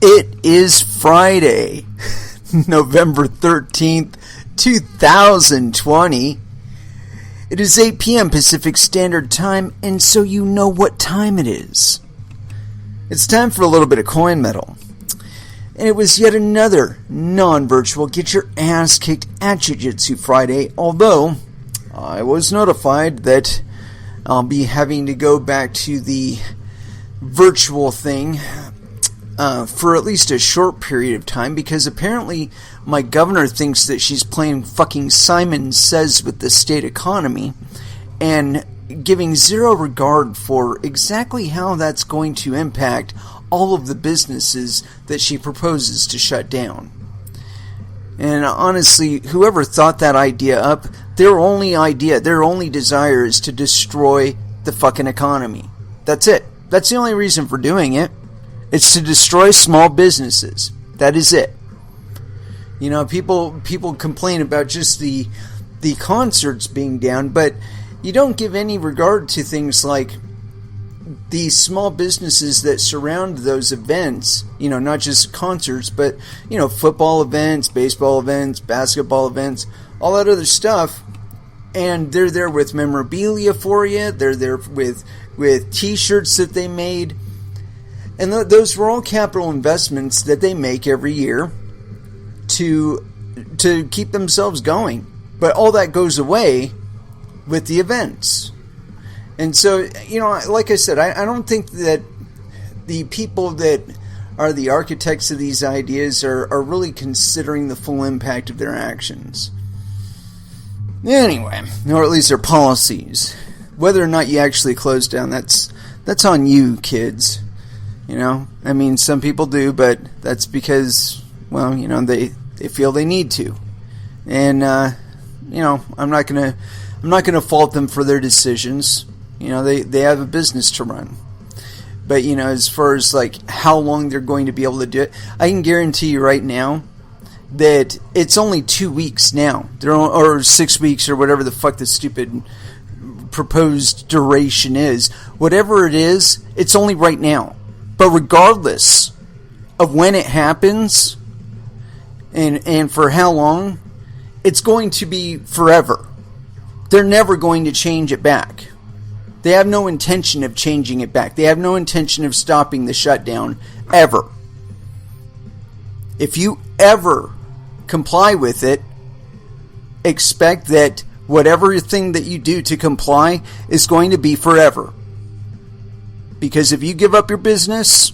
It is Friday, November 13th, 2020. It is 8 p.m. Pacific Standard Time, and so you know what time it is. It's time for a little bit of coin metal. And it was yet another non-virtual get your ass kicked at Jiu-Jitsu Friday, although I was notified that I'll be having to go back to the virtual thing for at least a short period of time, because apparently my governor thinks that she's playing fucking Simon Says with the state economy and giving zero regard for exactly how that's going to impact all of the businesses that she proposes to shut down. And honestly, whoever thought that idea up, their only desire is to destroy the fucking economy. That's it. That's the only reason for doing it. It's to destroy small businesses. That is it. You know, people complain about just the concerts being down, but you don't give any regard to things like the small businesses that surround those events. You know, not just concerts, but, you know, football events, baseball events, basketball events, all that other stuff. And they're there with memorabilia for you. They're there with t-shirts that they made. And those were all capital investments that they make every year to keep themselves going. But all that goes away with the events. And so, you know, like I said, I don't think that the people that are the architects of these ideas are really considering the full impact of their actions. Anyway, or at least their policies. Whether or not you actually close down, that's on you, kids. You know, I mean, some people do, but that's because, well, you know, they feel they need to. And, you know, I'm not gonna fault them for their decisions. You know, they have a business to run. But, you know, as far as, like, how long they're going to be able to do it, I can guarantee you right now that it's only 2 weeks now. Or 6 weeks, or whatever the fuck the stupid proposed duration is. Whatever it is, it's only right now. But regardless of when it happens and for how long, it's going to be forever. They're never going to change it back. They have no intention of changing it back. They have no intention of stopping the shutdown ever. If you ever comply with it, expect that whatever thing that you do to comply is going to be forever. Because if you give up your business,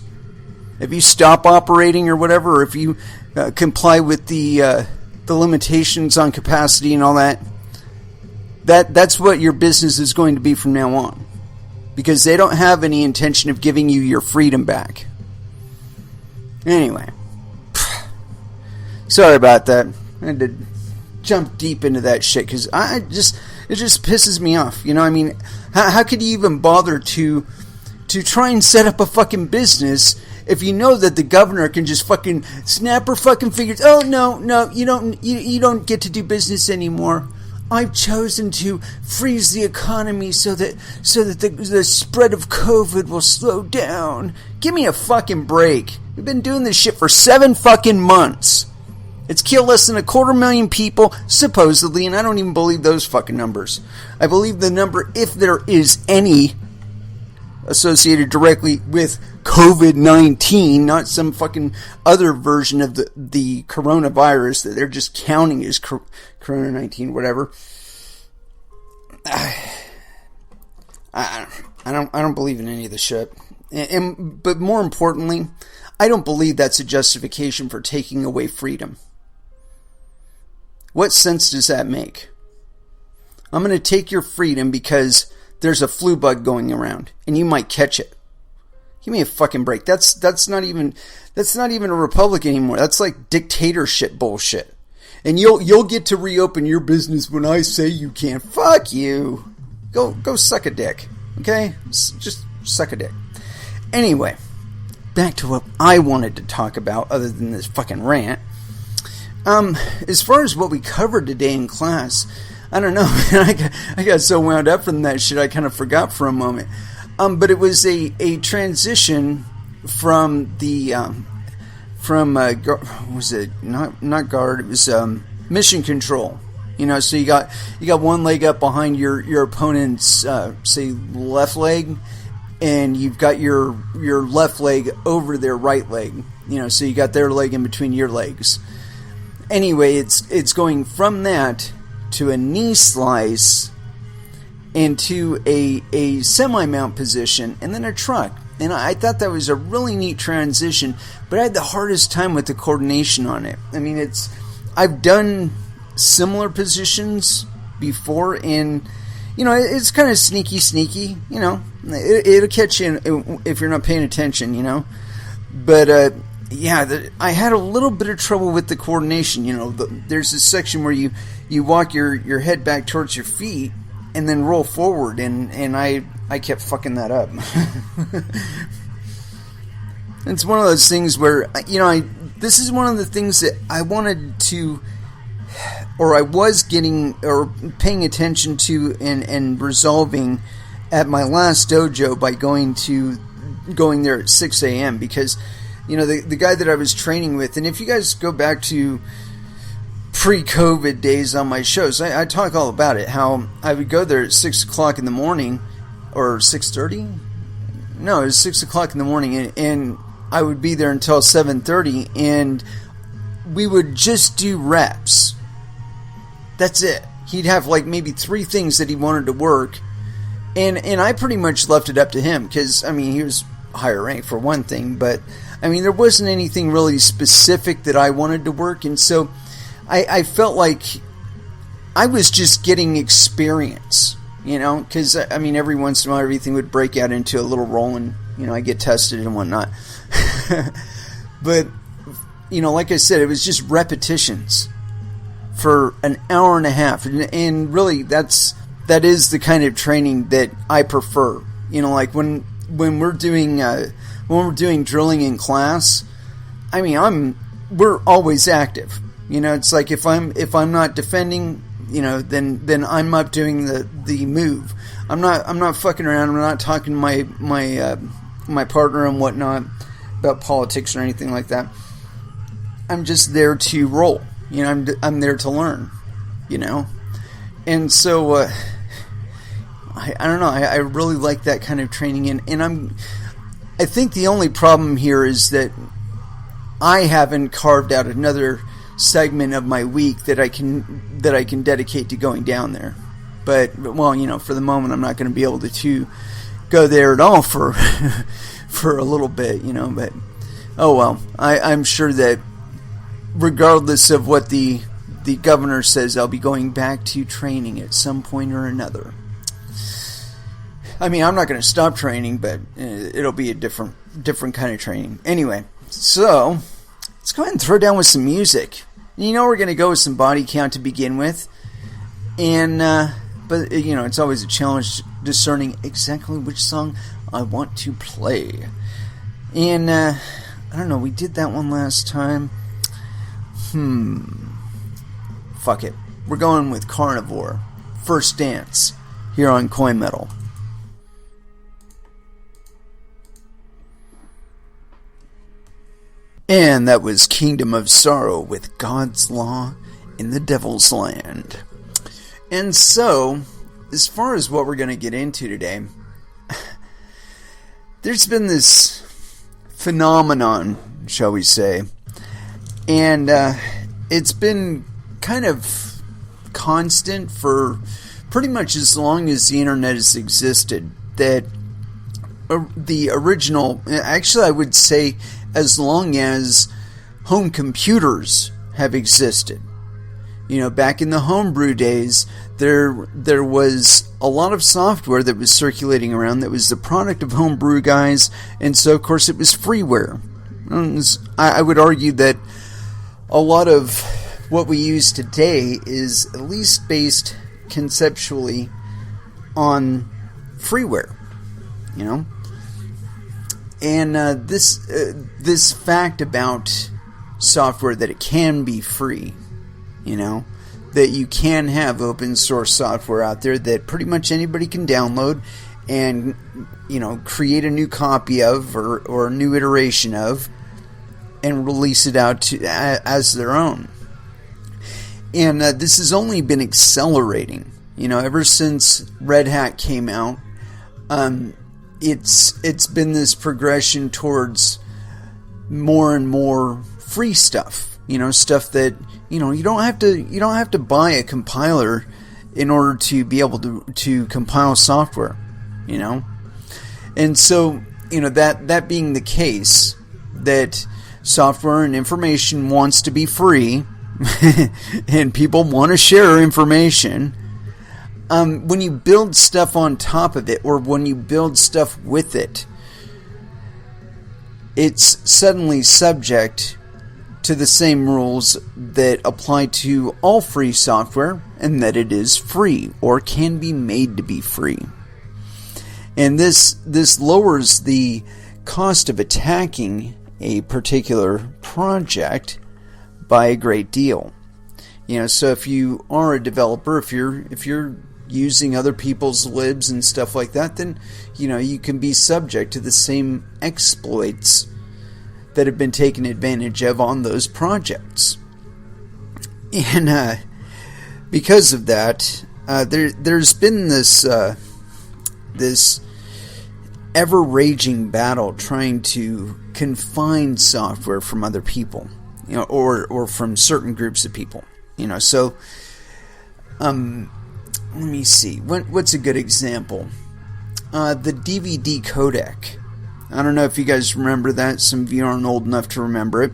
if you stop operating or whatever, or if you comply with the limitations on capacity and all that's what your business is going to be from now on. Because they don't have any intention of giving you your freedom back. Anyway. Sorry about that. I had to jump deep into that shit because it just pisses me off. You know, I mean, how could you even bother to try and set up a fucking business if you know that the governor can just fucking snap her fucking fingers? Oh, no, you don't get to do business anymore. I've chosen to freeze the economy so that the spread of COVID will slow down. Give me a fucking break. We've been doing this shit for 7 fucking months. It's killed less than 250,000 people, supposedly, and I don't even believe those fucking numbers. I believe the number, if there is any, associated directly with COVID-19, not some fucking other version of the coronavirus that they're just counting as Corona-19, whatever. I don't believe in any of the shit. But more importantly, I don't believe that's a justification for taking away freedom. What sense does that make? I'm going to take your freedom because there's a flu bug going around and you might catch it. Give me a fucking break. That's not even a republic anymore. That's like dictatorship bullshit. And you'll get to reopen your business when I say you can. Fuck you. Go suck a dick. Okay? Just suck a dick. Anyway, back to what I wanted to talk about other than this fucking rant. As far as what we covered today in class, I don't know, I got so wound up from that shit I kind of forgot for a moment. But it was a transition from the from was it not guard? It was mission control. So you got one leg up behind your opponent's say left leg, and you've got your left leg over their right leg. So you got their leg in between your legs. Anyway, it's going from that to a knee slice, and to a semi-mount position, and then a truck. And I thought that was a really neat transition, but I had the hardest time with the coordination on it. I mean, I've done similar positions before, and it's kind of sneaky. It'll catch you if you're not paying attention. But I had a little bit of trouble with the coordination. There's this section where you walk your head back towards your feet and then roll forward, and I kept fucking that up. It's one of those things where this is one of the things that I wanted to, or I was getting or paying attention to and resolving at my last dojo by going there at 6 a.m. because the guy that I was training with, and if you guys go back to pre-COVID days on my shows, I talk all about it, how I would go there at 6 o'clock in the morning, or 6:30? No, it was 6 o'clock in the morning, and I would be there until 7:30, and we would just do reps. That's it. He'd have like maybe 3 things that he wanted to work, and I pretty much left it up to him, because, he was higher rank for one thing, but, there wasn't anything really specific that I wanted to work, and so I felt like I was just getting experience, because, every once in a while everything would break out into a little roll, and, I get tested and whatnot. But, like I said, it was just repetitions for an hour and a half, and really that is the kind of training that I prefer. Like when we're doing drilling in class, we're always active. It's like if I'm not defending, then I'm not doing the move. I'm not fucking around. I'm not talking to my partner and whatnot about politics or anything like that. I'm just there to roll. I'm there to learn. And so I don't know. I really like that kind of training, and I think the only problem here is that I haven't carved out another segment of my week that I can dedicate to going down there. But for the moment, I'm not going to be able to go there at all for a little bit, But oh well, I'm sure that regardless of what the governor says, I'll be going back to training at some point or another. I'm not going to stop training, but it'll be a different kind of training. Anyway, so let's go ahead and throw down with some music. We're going to go with some body count to begin with. And, but, it's always a challenge discerning exactly which song I want to play. And, I don't know, we did that one last time. Fuck it. We're going with Carnivore. First Dance, here on Coin Metal. And that was Kingdom of Sorrow with God's Law in the Devil's Land. And so, as far as what we're going to get into today, there's been this phenomenon, shall we say, and it's been kind of constant for pretty much as long as the internet has existed, that the original, actually I would say as long as home computers have existed. Back in the homebrew days, there was a lot of software that was circulating around that was the product of homebrew guys, and so of course it was freeware. I would argue that a lot of what we use today is at least based conceptually on freeware, And this fact about software, that it can be free, that you can have open source software out there that pretty much anybody can download and, create a new copy of or a new iteration of, and release it out as their own. And this has only been accelerating. Ever since Red Hat came out, it's been this progression towards more and more free stuff. Stuff that you don't have to buy a compiler in order to be able to compile software. And so that being the case, that software and information wants to be free, and people want to share information. When you build stuff on top of it, or when you build stuff with it, it's suddenly subject to the same rules that apply to all free software, and that it is free or can be made to be free. And this lowers the cost of attacking a particular project by a great deal. So if you are a developer, if you're using other people's libs and stuff like that, then you can be subject to the same exploits that have been taken advantage of on those projects. And because of that, there's been this ever-raging battle trying to confine software from other people, or from certain groups of people. So let me see. What's a good example? The DVD codec. I don't know if you guys remember that. Some of you aren't old enough to remember it.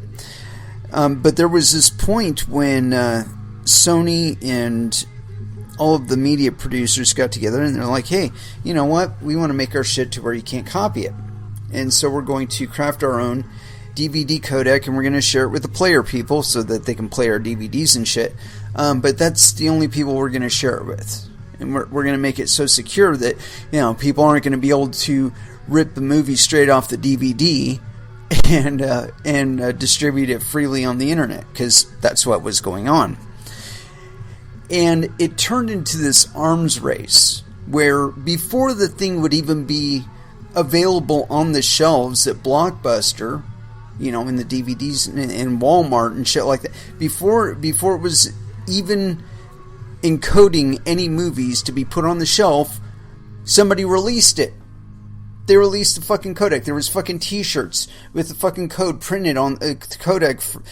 But there was this point when Sony and all of the media producers got together and they're like, hey, you know what? We want to make our shit to where you can't copy it. And so we're going to craft our own DVD codec, and we're going to share it with the player people so that they can play our DVDs and shit. But that's the only people we're going to share it with. And we're going to make it so secure that people aren't going to be able to rip the movie straight off the DVD and distribute it freely on the internet, because that's what was going on. And it turned into this arms race where before the thing would even be available on the shelves at Blockbuster, in the DVDs in Walmart and shit like that, before it was even encoding any movies to be put on the shelf, somebody released it. They released the fucking codec. There was fucking t-shirts with the fucking code printed on the codec,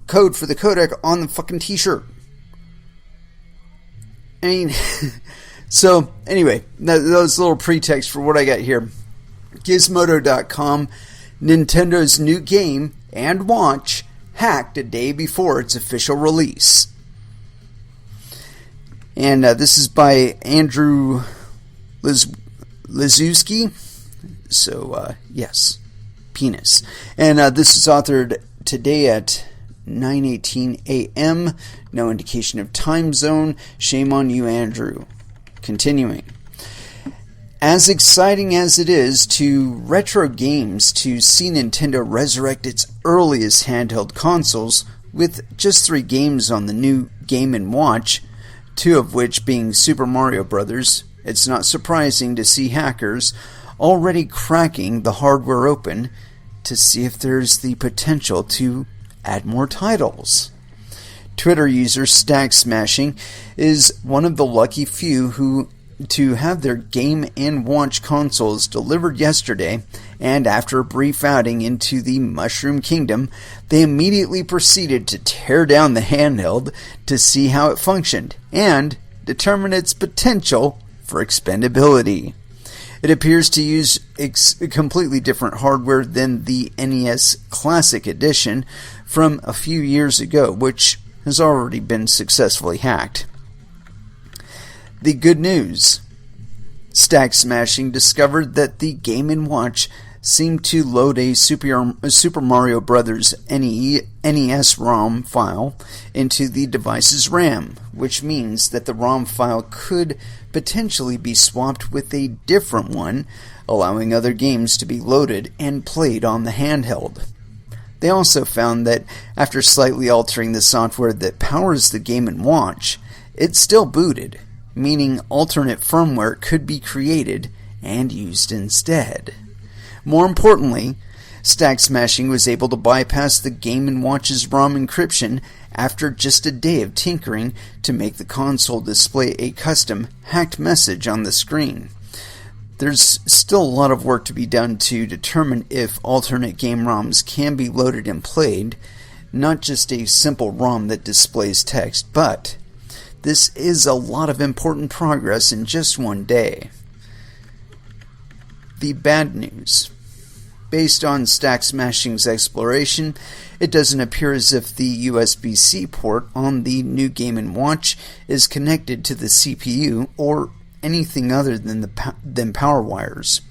code for the codec on the fucking t-shirt. I mean, so anyway, that was a little pretext for what I got here. Gizmodo.com, Nintendo's new game and watch hacked a day before its official release. And this is by Andrew Liszewski. So, yes, penis. And this is authored today at 9:18 a.m. No indication of time zone. Shame on you, Andrew. Continuing. As exciting as it is to retro games to see Nintendo resurrect its earliest handheld consoles with just 3 games on the new Game & Watch, 2 of which being Super Mario Bros., it's not surprising to see hackers already cracking the hardware open to see if there's the potential to add more titles. Twitter user Stack Smashing is one of the lucky few who to have their Game & Watch consoles delivered yesterday, and after a brief outing into the Mushroom Kingdom, they immediately proceeded to tear down the handheld to see how it functioned and determine its potential for expendability. It appears to use completely different hardware than the NES Classic Edition from a few years ago, which has already been successfully hacked. The good news: Stack Smashing discovered that the Game & Watch seemed to load a Super Mario Bros. NES ROM file into the device's RAM, which means that the ROM file could potentially be swapped with a different one, allowing other games to be loaded and played on the handheld. They also found that after slightly altering the software that powers the Game & Watch, it still booted, meaning alternate firmware could be created and used instead. More importantly, Stack Smashing was able to bypass the Game & Watch's ROM encryption after just a day of tinkering to make the console display a custom hacked message on the screen. There's still a lot of work to be done to determine if alternate game ROMs can be loaded and played, not just a simple ROM that displays text, but this is a lot of important progress in just one day. The bad news. Based on Stack Smashing's exploration, it doesn't appear as if the USB-C port on the new Game & Watch is connected to the CPU or anything other than power wires.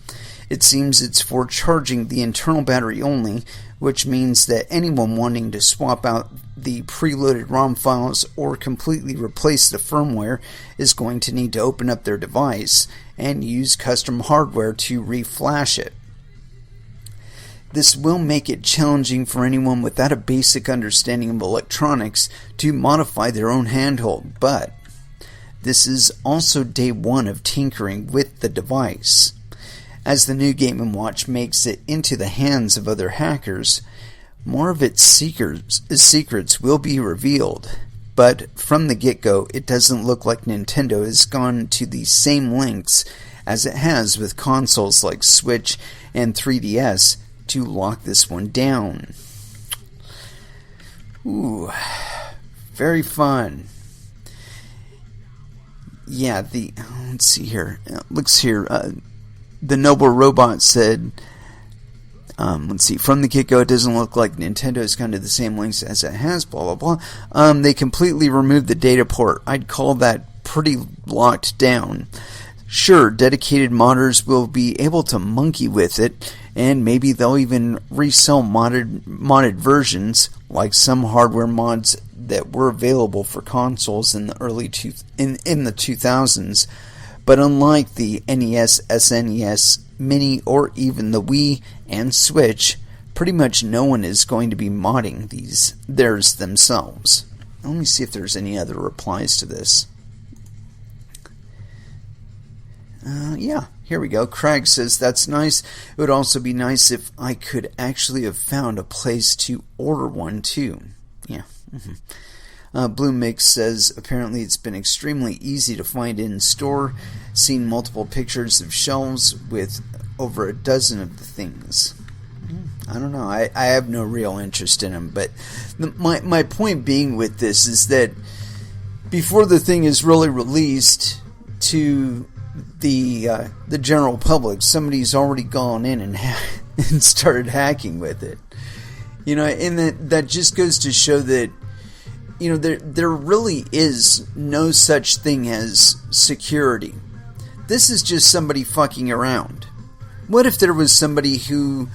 It seems it's for charging the internal battery only, which means that anyone wanting to swap out the preloaded ROM files or completely replace the firmware is going to need to open up their device and use custom hardware to reflash it. This will make it challenging for anyone without a basic understanding of electronics to modify their own handheld, but this is also day one of tinkering with the device. As the new Game & Watch makes it into the hands of other hackers, more of its secrets will be revealed. But from the get-go, it doesn't look like Nintendo has gone to the same lengths as it has with consoles like Switch and 3DS to lock this one down. Ooh, very fun. Yeah, let's see here. It looks here. The Noble Robot said, let's see, from the get-go, it doesn't look like Nintendo has gone to the same lengths as it has, blah, blah, blah. They completely removed the data port. I'd call that pretty locked down. Sure, dedicated modders will be able to monkey with it, and maybe they'll even resell modded versions, like some hardware mods that were available for consoles in the in the 2000s. But unlike the NES, SNES, Mini, or even the Wii and Switch, pretty much no one is going to be modding theirs themselves. Let me see if there's any other replies to this. Yeah, here we go. Craig says, that's nice. It would also be nice if I could actually have found a place to order one too. Yeah. Blue Mix says, apparently it's been extremely easy to find in store. Seen multiple pictures of shelves with over a dozen of the things. I don't know. I have no real interest in them. But my point being with this is that before the thing is really released to the general public, somebody's already gone in and started hacking with it. You know, and that just goes to show that, you know, there really is no such thing as security. This is just somebody fucking around. What if there was somebody who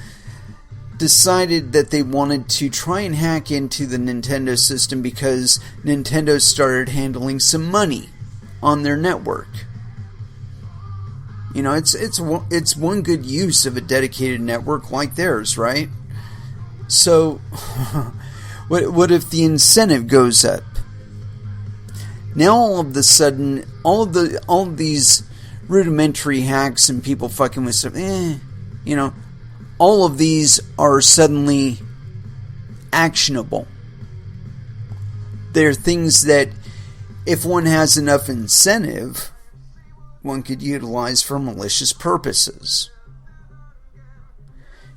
decided that they wanted to try and hack into the Nintendo system because Nintendo started handling some money on their network? You know, it's one good use of a dedicated network like theirs, right? So, what if the incentive goes up? Now all of a sudden, all of these rudimentary hacks and people fucking with stuff, you know, all of these are suddenly actionable. They're things that, if one has enough incentive, one could utilize for malicious purposes.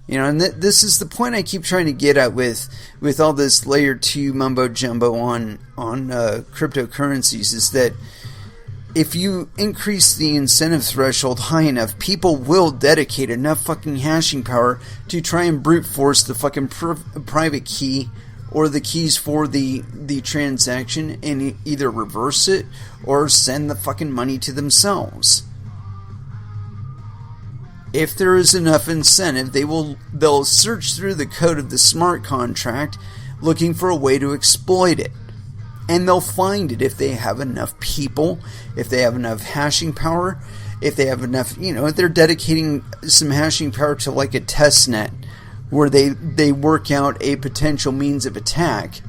You know, and this is the point I keep trying to get at with all this layer 2 mumbo jumbo on cryptocurrencies, is that if you increase the incentive threshold high enough, people will dedicate enough fucking hashing power to try and brute force the fucking private key or the keys for the transaction and either reverse it or send the fucking money to themselves. If there is enough incentive, they'll search through the code of the smart contract looking for a way to exploit it. And they'll find it if they have enough people, if they have enough hashing power, if they have enough, you know, if they're dedicating some hashing power to like a test net where they work out a potential means of attack.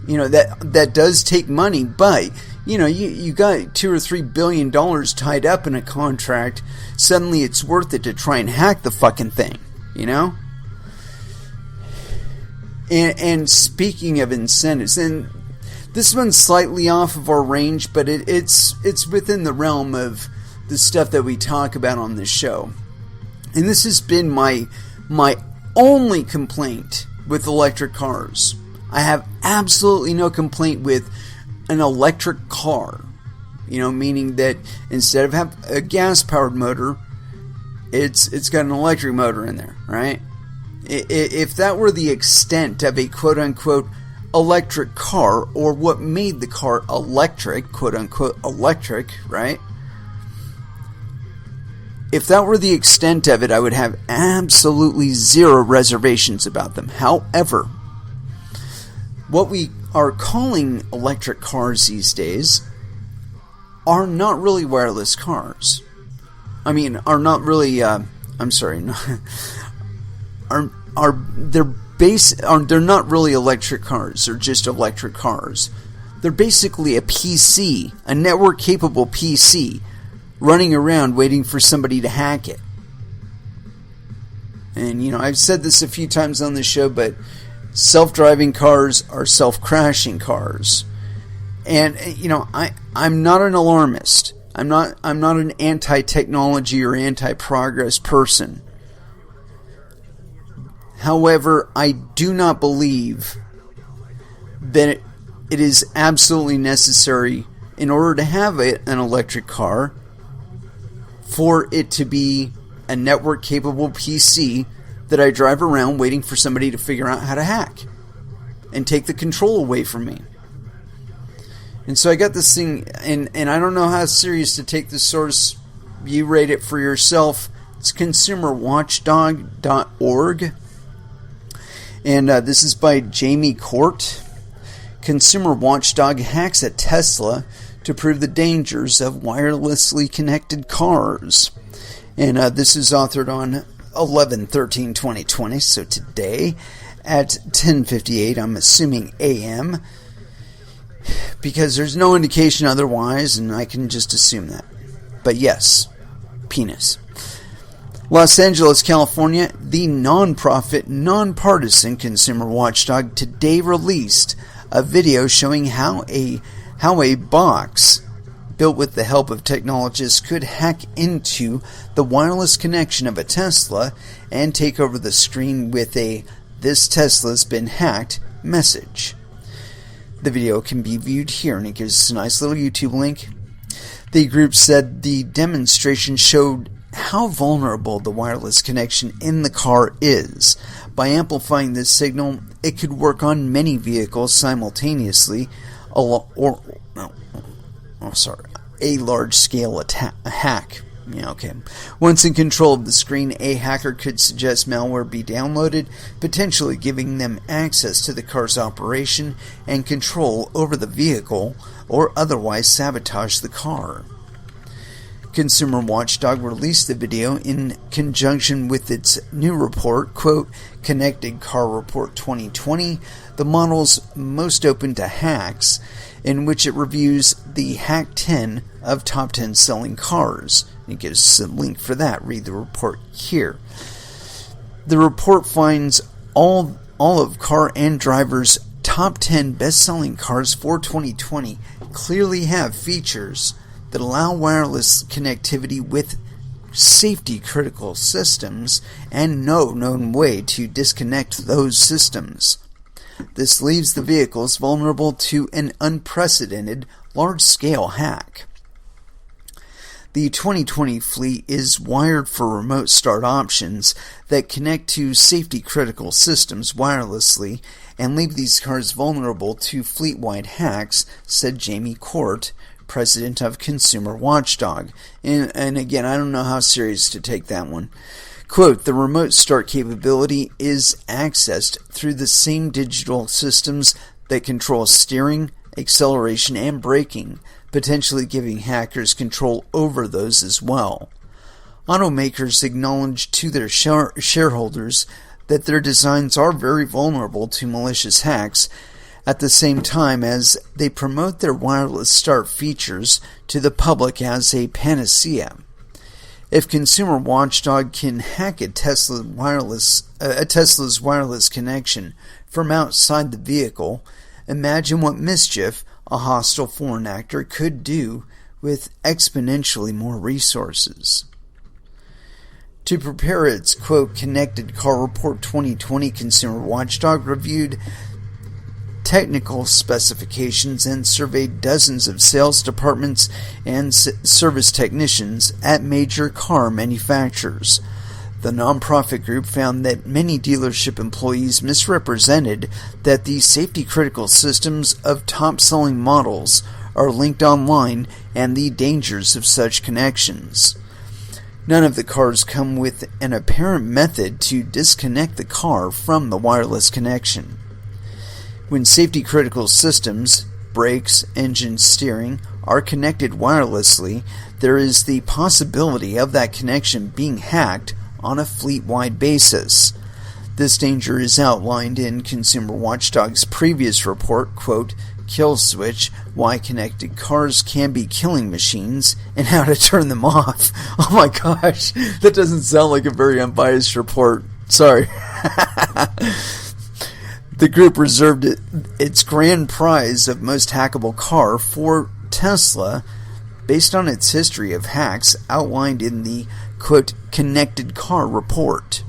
You know, that does take money, but you know, you got $2 or $3 billion tied up in a contract. Suddenly it's worth it to try and hack the fucking thing. you know? And speaking of incentives, and this one's slightly off of our range, but it's within the realm of the stuff that we talk about on this show. And this has been my only complaint with electric cars. I have absolutely no complaint with an electric car. You know, meaning that instead of have a gas-powered motor, it's got an electric motor in there, right? If that were the extent of a quote-unquote electric car, or what made the car electric, quote-unquote electric, right? If that were the extent of it, I would have absolutely zero reservations about them. However, what we are calling electric cars these days are not really wireless cars. I mean, are not really, they're not really electric cars. They're just electric cars. They're basically a PC, a network-capable PC, running around waiting for somebody to hack it. And, you know, I've said this a few times on the show, but self-driving cars are self-crashing cars. And, you know, I'm not an alarmist. I'm not an anti-technology or anti-progress person. However, I do not believe that it is absolutely necessary in order to have an electric car for it to be a network-capable PC that I drive around waiting for somebody to figure out how to hack and take the control away from me. And so I got this thing, and I don't know how serious to take this source. You rate it for yourself. It's consumerwatchdog.org. And this is by Jamie Court. Consumer watchdog hacks at Tesla to prove the dangers of wirelessly connected cars. And this is authored on 11/13/2020, so today at 10:58, I'm assuming AM, because there's no indication otherwise, and I can just assume that. But yes, penis. Los Angeles, California, the non-profit, non-partisan consumer watchdog today released a video showing how a box built with the help of technologists could hack into the wireless connection of a Tesla and take over the screen with a "This Tesla's been hacked" message. The video can be viewed here, and it gives us a nice little YouTube link. The group said the demonstration showed how vulnerable the wireless connection in the car is. By amplifying this signal, it could work on many vehicles simultaneously, a large-scale hack. Yeah, okay. Once in control of the screen, a hacker could suggest malware be downloaded, potentially giving them access to the car's operation and control over the vehicle, or otherwise sabotage the car. Consumer Watchdog released the video in conjunction with its new report, quote, Connected Car Report 2020, the model's most open to hacks, in which it reviews the Hack 10 of top 10 selling cars. It gives us a link for that. Read the report here. The report finds all of Car and Driver's top 10 best-selling cars for 2020 clearly have features that allow wireless connectivity with safety-critical systems and no known way to disconnect those systems. This leaves the vehicles vulnerable to an unprecedented large-scale hack. The 2020 fleet is wired for remote start options that connect to safety-critical systems wirelessly and leave these cars vulnerable to fleet-wide hacks, said Jamie Court, president of Consumer Watchdog. And again, I don't know how serious to take that one. Quote, the remote start capability is accessed through the same digital systems that control steering, acceleration, and braking, potentially giving hackers control over those as well. Automakers acknowledge to their shareholders that their designs are very vulnerable to malicious hacks, at the same time as they promote their wireless start features to the public as a panacea. If Consumer Watchdog can hack a Tesla's wireless connection from outside the vehicle, imagine what mischief a hostile foreign actor could do with exponentially more resources. To prepare its, quote, Connected Car Report 2020, Consumer Watchdog reviewed technical specifications and surveyed dozens of sales departments and service technicians at major car manufacturers. The nonprofit group found that many dealership employees misrepresented that the safety-critical systems of top-selling models are linked online and the dangers of such connections. None of the cars come with an apparent method to disconnect the car from the wireless connection. When safety-critical systems, brakes, engine, steering, are connected wirelessly, there is the possibility of that connection being hacked on a fleet-wide basis. This danger is outlined in Consumer Watchdog's previous report, quote, Kill Switch, Why Connected Cars Can Be Killing Machines, and How to Turn Them Off. Oh my gosh, that doesn't sound like a very unbiased report. Sorry. The group reserved its grand prize of most hackable car for Tesla based on its history of hacks outlined in the, quote, Connected Car Report.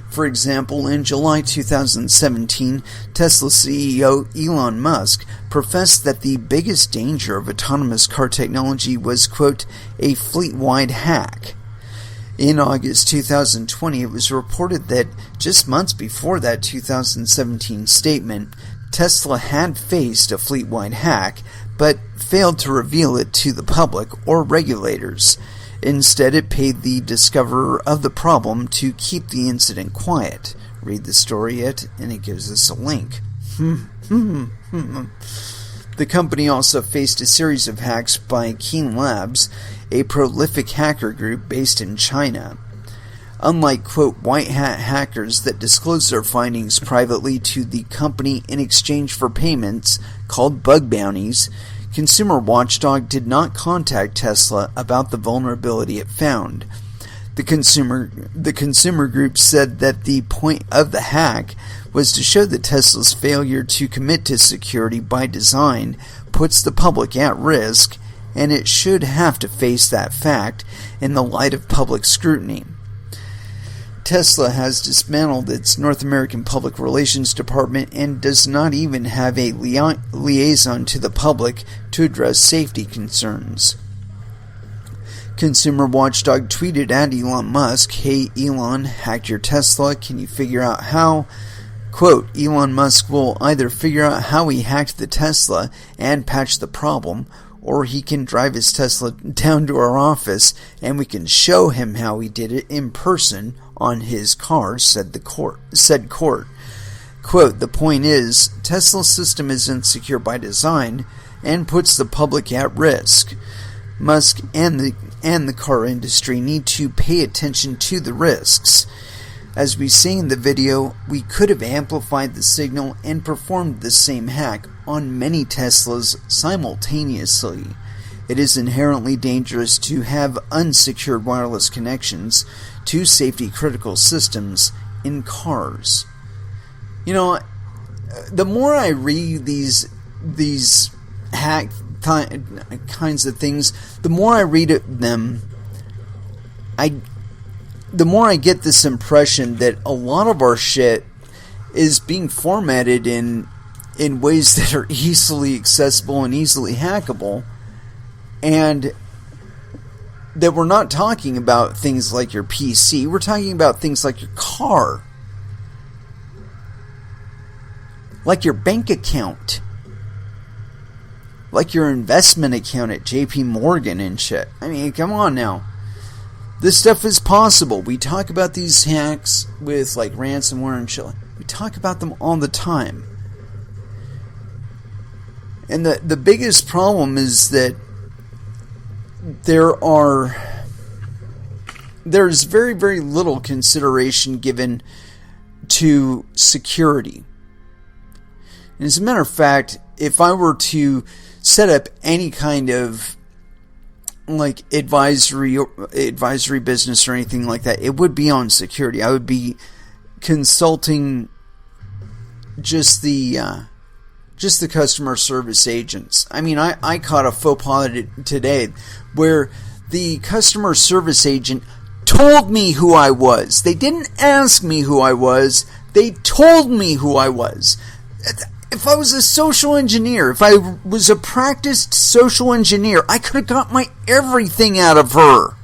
For example, in July 2017, Tesla CEO Elon Musk professed that the biggest danger of autonomous car technology was, quote, a fleet-wide hack. In August 2020, it was reported that just months before that 2017 statement, Tesla had faced a fleet-wide hack, but failed to reveal it to the public or regulators. Instead, it paid the discoverer of the problem to keep the incident quiet. Read the story and it gives us a link. The company also faced a series of hacks by Keen Labs, a prolific hacker group based in China. Unlike, quote, white hat hackers that disclose their findings privately to the company in exchange for payments called bug bounties, Consumer Watchdog did not contact Tesla about the vulnerability it found. The consumer group said that the point of the hack was to show that Tesla's failure to commit to security by design puts the public at risk, and it should have to face that fact in the light of public scrutiny. Tesla has dismantled its North American Public Relations Department and does not even have a liaison to the public to address safety concerns. Consumer Watchdog tweeted at Elon Musk, Hey Elon, hacked your Tesla, can you figure out how? Quote, Elon Musk will either figure out how he hacked the Tesla and patch the problem, or he can drive his Tesla down to our office and we can show him how he did it in person on his car, said court. Quote, the point is, Tesla's system is insecure by design and puts the public at risk. Musk and the car industry need to pay attention to the risks. As we see in the video, we could have amplified the signal and performed the same hack on many Teslas simultaneously. It is inherently dangerous to have unsecured wireless connections to safety-critical systems in cars. You know, the more I read these hack kinds of things, the more I read them, the more I get this impression that a lot of our shit is being formatted in ways that are easily accessible and easily hackable, and that we're not talking about things like your PC, we're talking about things like your car, like your bank account, like your investment account at JP Morgan and shit. I mean, come on now. This stuff is possible. We talk about these hacks with like ransomware and shit. We talk about them all the time. And the biggest problem is that there's very, very little consideration given to security. And as a matter of fact, if I were to set up any kind of like advisory business or anything like that. It would be on security. I would be consulting just the customer service agents. I mean, I caught a faux pas today where the customer service agent told me who I was. They didn't ask me who I was. They told me who I was. If I was a social engineer, if I was a practiced social engineer, I could have got my everything out of her.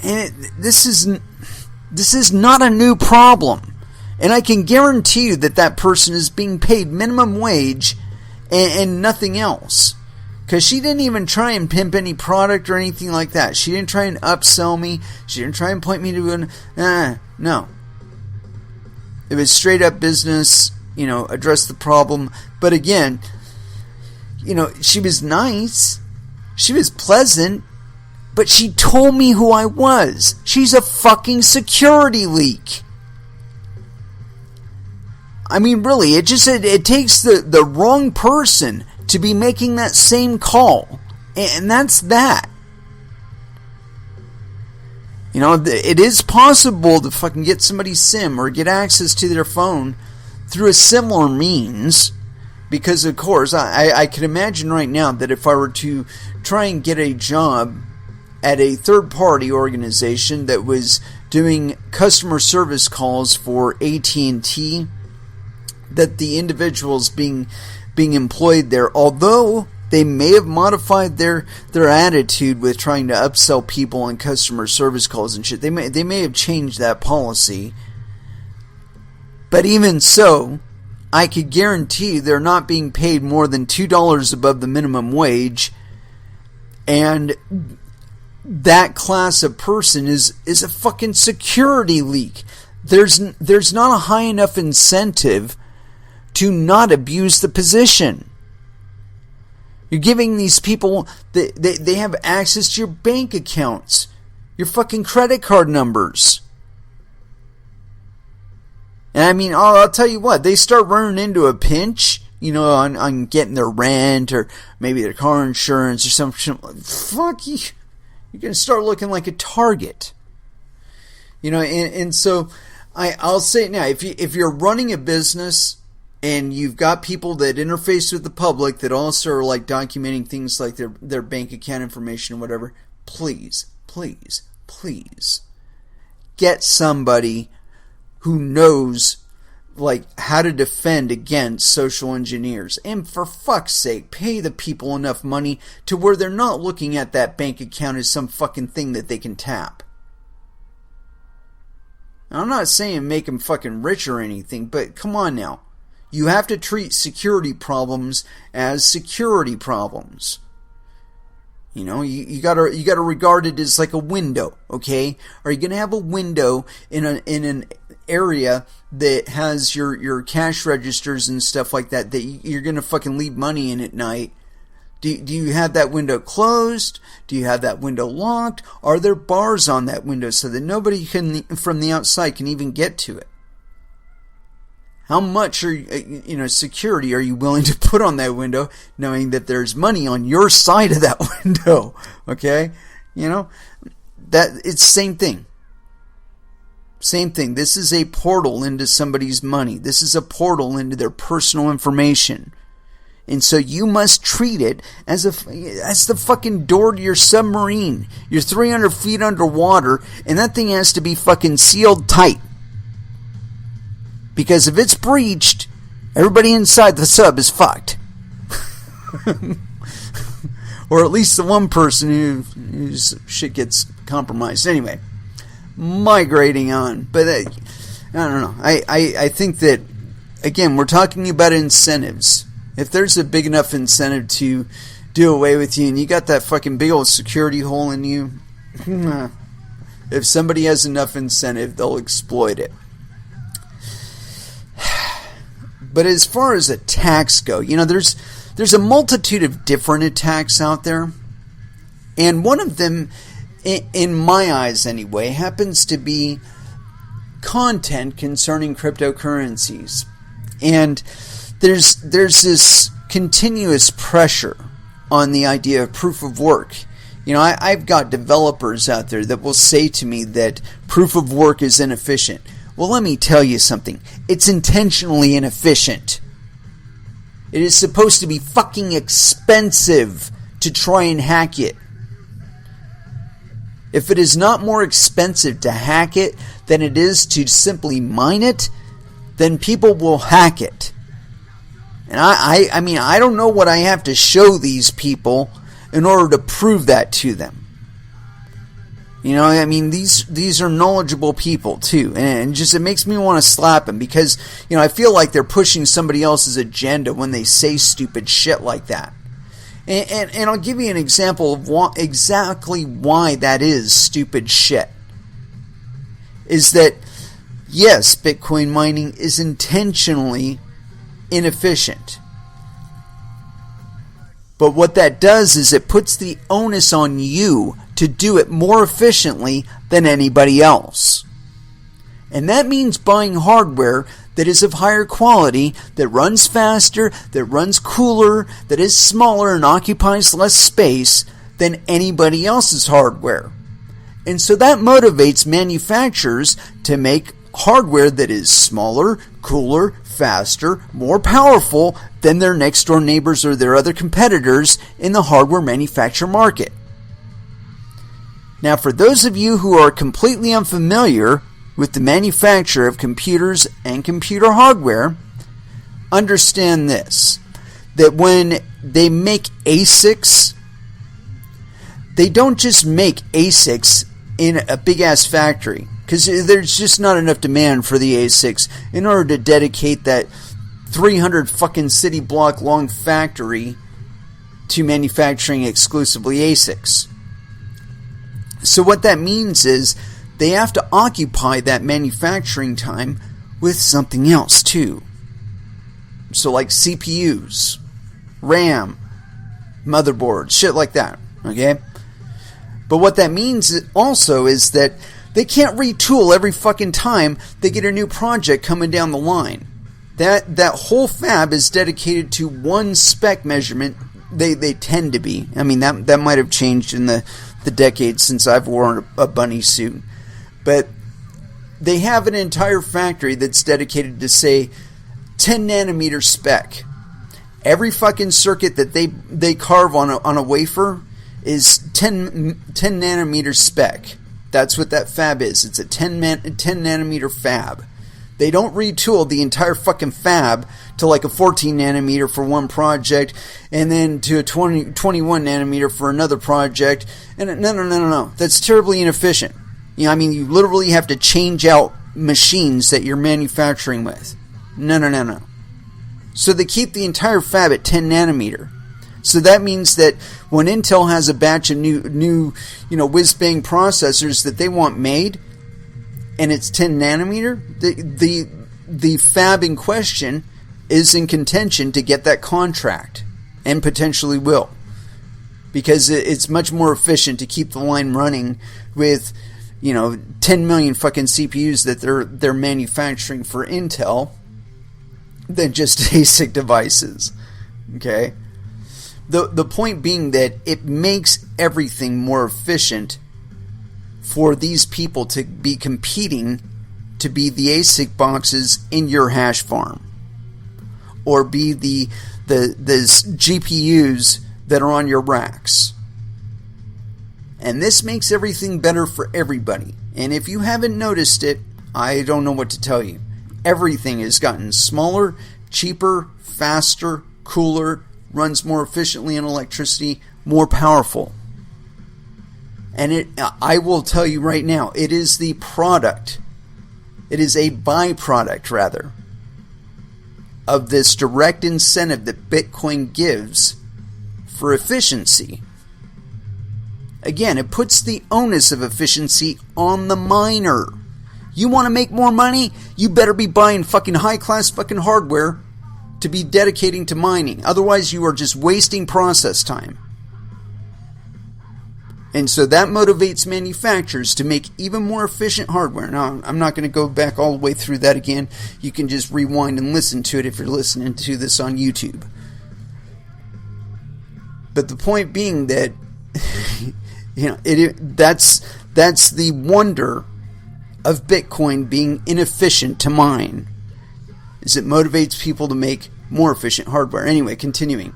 And this is not a new problem. And I can guarantee you that person is being paid minimum wage and nothing else. Because she didn't even try and pimp any product or anything like that. She didn't try and upsell me. She didn't try and point me to no. It was straight up business, address the problem. But again, she was nice. She was pleasant. But she told me who I was. She's a fucking security leak. I mean, really, it takes the wrong person to be making that same call. And that's that. It is possible to fucking get somebody's SIM or get access to their phone through a similar means. Because, of course, I can imagine right now that if I were to try and get a job at a third-party organization that was doing customer service calls for AT&T, that the individuals being employed there, although they may have modified their attitude with trying to upsell people on customer service calls and shit. They may have changed that policy. But even so, I could guarantee they're not being paid more than $2 above the minimum wage. And that class of person is a fucking security leak. There's not a high enough incentive to not abuse the position. You're giving these people, they have access to your bank accounts, your fucking credit card numbers. And I mean, I'll tell you what, they start running into a pinch, on getting their rent or maybe their car insurance or something. Fuck you. You're going to start looking like a target. And so I'll say it now, if you're running a business and you've got people that interface with the public that also are like documenting things like their bank account information or whatever, please get somebody who knows like how to defend against social engineers. And for fuck's sake, pay the people enough money to where they're not looking at that bank account as some fucking thing that they can tap. Now, I'm not saying make them fucking rich or anything, but come on now. You have to treat security problems as security problems. You gotta regard it as like a window, okay? Are you gonna have a window in an area that has your cash registers and stuff like that you're gonna fucking leave money in at night? Do you have that window closed? Do you have that window locked? Are there bars on that window so that nobody from the outside can even get to it? How much security are you willing to put on that window, knowing that there's money on your side of that window? Okay, that it's same thing. Same thing. This is a portal into somebody's money. This is a portal into their personal information, and so you must treat it as the fucking door to your submarine. You're 300 feet underwater, and that thing has to be fucking sealed tight. Because if it's breached, everybody inside the sub is fucked. Or at least the one person whose shit gets compromised. Anyway, migrating on. But I don't know. I think that, again, we're talking about incentives. If there's a big enough incentive to do away with you and you got that fucking big old security hole in you, if somebody has enough incentive, they'll exploit it. But as far as attacks go, there's a multitude of different attacks out there. And one of them, in my eyes anyway, happens to be content concerning cryptocurrencies. And there's this continuous pressure on the idea of proof of work. You know, I've got developers out there that will say to me that proof of work is inefficient. Well, let me tell you something. It's intentionally inefficient. It is supposed to be fucking expensive to try and hack it. If it is not more expensive to hack it than it is to simply mine it, then people will hack it. And I mean, I don't know what I have to show these people in order to prove that to them. You know, I mean, these are knowledgeable people too, and just it makes me want to slap them because, you know, I feel like they're pushing somebody else's agenda when they say stupid shit like that. And I'll give you an example of exactly why that is stupid shit. Is that, yes, Bitcoin mining is intentionally inefficient. But what that does is it puts the onus on you to do it more efficiently than anybody else. And that means buying hardware that is of higher quality, that runs faster, that runs cooler, that is smaller and occupies less space than anybody else's hardware. And so that motivates manufacturers to make hardware that is smaller, cooler, faster, more powerful than their next door neighbors or their other competitors in the hardware manufacturer market. Now, for those of you who are completely unfamiliar with the manufacture of computers and computer hardware, understand this, that when they make ASICs, they don't just make ASICs in a big-ass factory, because there's just not enough demand for the ASICs in order to dedicate that 300 fucking city block long factory to manufacturing exclusively ASICs. So what that means is they have to occupy that manufacturing time with something else too. So like CPUs, RAM, motherboards, shit like that, okay? But what that means also is that they can't retool every fucking time they get a new project coming down the line. That whole fab is dedicated to one spec measurement. They tend to be. I mean, that might have changed in the decades since I've worn a bunny suit. But they have an entire factory that's dedicated to, say, 10 nanometer spec. Every fucking circuit that they carve on a wafer is 10 nanometer spec. That's what that fab is. It's a 10 nanometer fab. They don't retool the entire fucking fab to like a 14 nanometer for one project and then to a 21 nanometer for another project. And no. That's terribly inefficient. You know, I mean, you literally have to change out machines that you're manufacturing with. No. So they keep the entire fab at 10 nanometer. So that means that when Intel has a batch of new whiz-bang processors that they want made, and it's 10 nanometer, the fab in question is in contention to get that contract, and potentially will, because it's much more efficient to keep the line running with 10 million fucking CPUs that they're manufacturing for Intel than just ASIC devices. Okay. The point being that it makes everything more efficient for these people to be competing to be the ASIC boxes in your hash farm, or be the GPUs that are on your racks. And this makes everything better for everybody. And if you haven't noticed it, I don't know what to tell you. Everything has gotten smaller, cheaper, faster, cooler, runs more efficiently in electricity, more powerful. And I will tell you right now, it is the product. It is a byproduct, rather, of this direct incentive that Bitcoin gives for efficiency. Again, it puts the onus of efficiency on the miner. You want to make more money? You better be buying fucking high-class fucking hardware to be dedicating to mining. Otherwise, you are just wasting process time. And so that motivates manufacturers to make even more efficient hardware. Now, I'm not going to go back all the way through that again. You can just rewind and listen to it if you're listening to this on YouTube. But the point being that that's the wonder of Bitcoin being inefficient to mine, is it motivates people to make more efficient hardware. Anyway, continuing.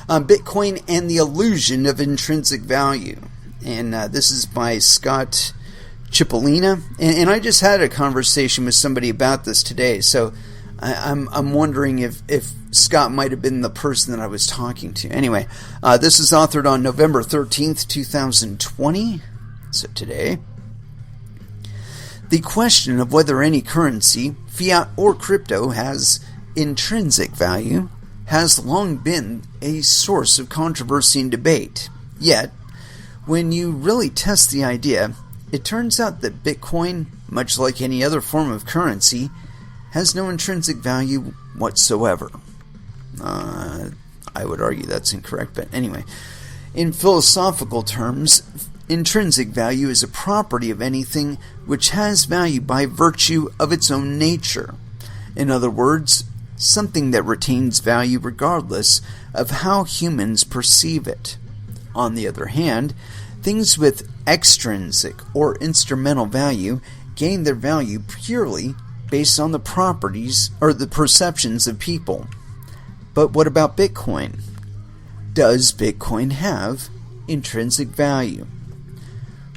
Bitcoin and the illusion of intrinsic value. And this is by Scott Cipollina. And I just had a conversation with somebody about this today. So I'm wondering if Scott might have been the person that I was talking to. Anyway, this is authored on November 13th, 2020. So today. The question of whether any currency, fiat or crypto, has intrinsic value has long been a source of controversy and debate. Yet, when you really test the idea, it turns out that Bitcoin, much like any other form of currency, has no intrinsic value whatsoever. I would argue that's incorrect, but anyway. In philosophical terms, intrinsic value is a property of anything which has value by virtue of its own nature. In other words, something that retains value regardless of how humans perceive it. On the other hand, things with extrinsic or instrumental value gain their value purely based on the properties or the perceptions of people. But what about Bitcoin? Does Bitcoin have intrinsic value?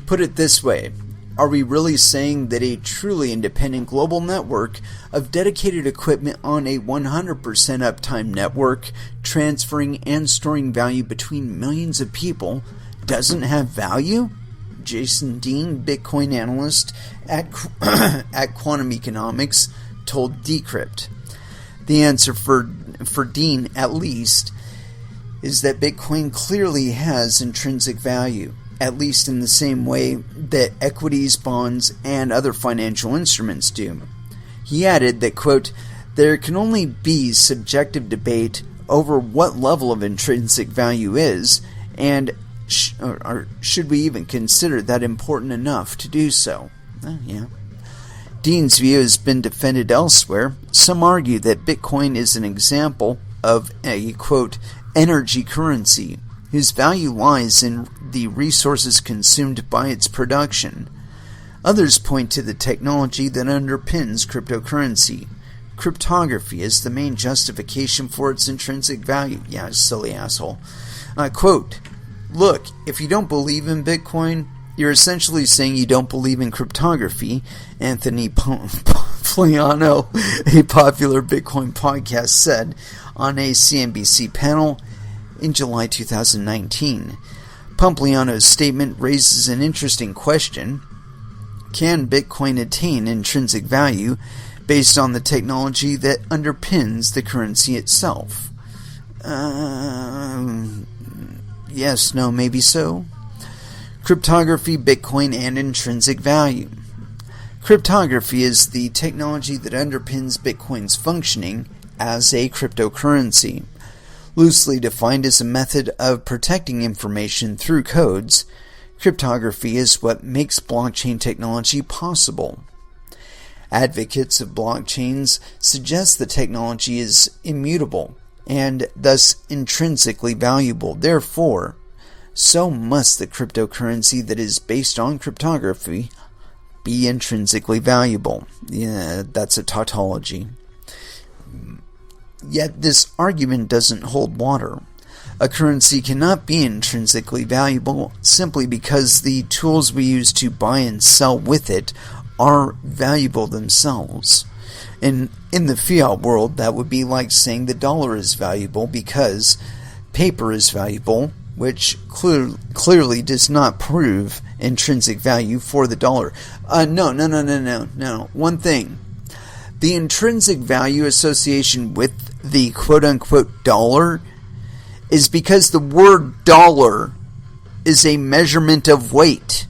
Put it this way, are we really saying that a truly independent global network of dedicated equipment on a 100% uptime network, transferring and storing value between millions of people, doesn't have value? Jason Dean, Bitcoin analyst at Quantum Economics, told Decrypt. The answer for Dean, at least, is that Bitcoin clearly has intrinsic value, at least in the same way that equities, bonds, and other financial instruments do. He added that, quote, there can only be subjective debate over what level of intrinsic value is, and should we even consider that important enough to do so? Yeah. Dean's view has been defended elsewhere. Some argue that Bitcoin is an example of a, quote, energy currency, whose value lies in the resources consumed by its production. Others point to the technology that underpins cryptocurrency. Cryptography is the main justification for its intrinsic value. Yeah, silly asshole. Quote, look, if you don't believe in Bitcoin, you're essentially saying you don't believe in cryptography, Anthony Pompliano, a popular Bitcoin podcast, said on a CNBC panel in July 2019. Pompliano's statement raises an interesting question. Can Bitcoin attain intrinsic value based on the technology that underpins the currency itself? Yes, no, maybe so. Cryptography, Bitcoin, and intrinsic value. Cryptography is the technology that underpins Bitcoin's functioning as a cryptocurrency. Loosely defined as a method of protecting information through codes, cryptography is what makes blockchain technology possible. Advocates of blockchains suggest the technology is immutable and thus intrinsically valuable. Therefore, so must the cryptocurrency that is based on cryptography be intrinsically valuable. Yeah, that's a tautology. Yet this argument doesn't hold water. A currency cannot be intrinsically valuable simply because the tools we use to buy and sell with it are valuable themselves. In the fiat world, that would be like saying the dollar is valuable because paper is valuable, which clearly does not prove intrinsic value for the dollar. No. One thing. The intrinsic value association with the quote-unquote dollar is because the word dollar is a measurement of weight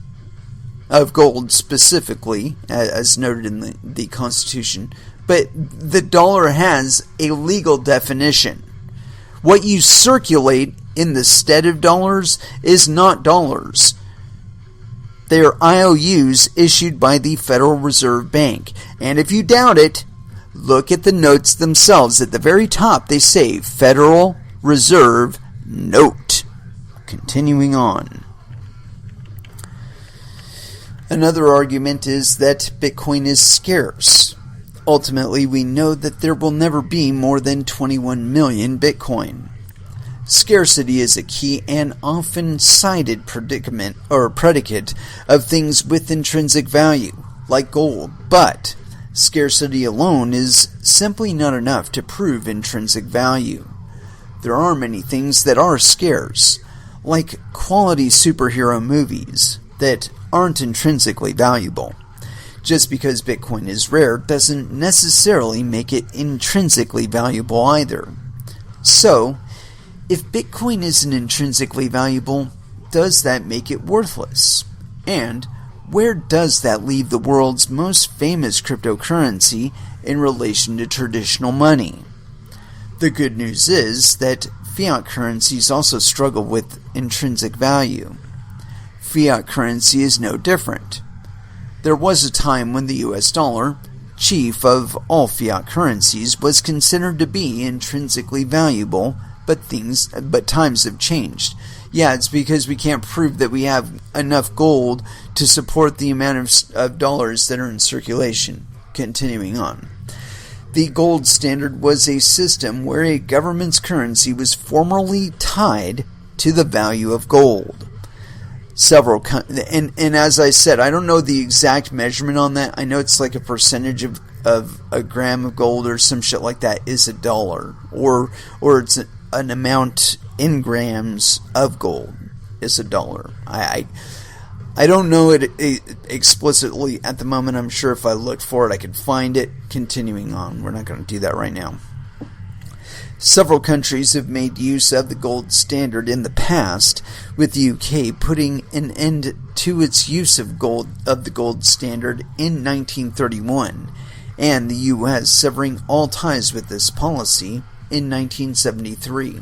of gold specifically, as noted in the Constitution. But the dollar has a legal definition. What you circulate in the stead of dollars is not dollars. They are IOUs issued by the Federal Reserve Bank. And if you doubt it, look at the notes themselves. At the very top, they say Federal Reserve Note. Continuing on. Another argument is that Bitcoin is scarce. Ultimately, we know that there will never be more than 21 million Bitcoin. Scarcity is a key and often cited predicate of things with intrinsic value, like gold, but scarcity alone is simply not enough to prove intrinsic value. There are many things that are scarce, like quality superhero movies, that aren't intrinsically valuable. Just because Bitcoin is rare doesn't necessarily make it intrinsically valuable either. So, if Bitcoin isn't intrinsically valuable, does that make it worthless? And where does that leave the world's most famous cryptocurrency in relation to traditional money? The good news is that fiat currencies also struggle with intrinsic value. Fiat currency is no different. There was a time when the US dollar, chief of all fiat currencies, was considered to be intrinsically valuable, but times have changed. Yeah, it's because we can't prove that we have enough gold to support the amount of dollars that are in circulation. Continuing on. The gold standard was a system where a government's currency was formally tied to the value of gold. And as I said, I don't know the exact measurement on that. I know it's like a percentage of a gram of gold or some shit like that is $1, or it's an amount in grams of gold is $1. I don't know it explicitly at the moment. I'm sure if I looked for it, I could find it. Continuing on, we're not going to do that right now. Several countries have made use of the gold standard in the past, with the UK putting an end to its use of the gold standard in 1931, and the US severing all ties with this policy in 1973.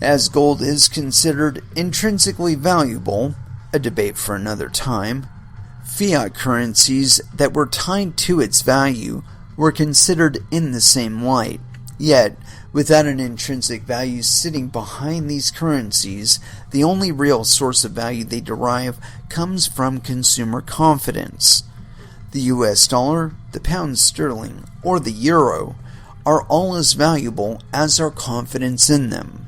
As gold is considered intrinsically valuable, a debate for another time, fiat currencies that were tied to its value were considered in the same light. Yet, without an intrinsic value sitting behind these currencies, the only real source of value they derive comes from consumer confidence. The US dollar, the pound sterling, or the euro are all as valuable as our confidence in them.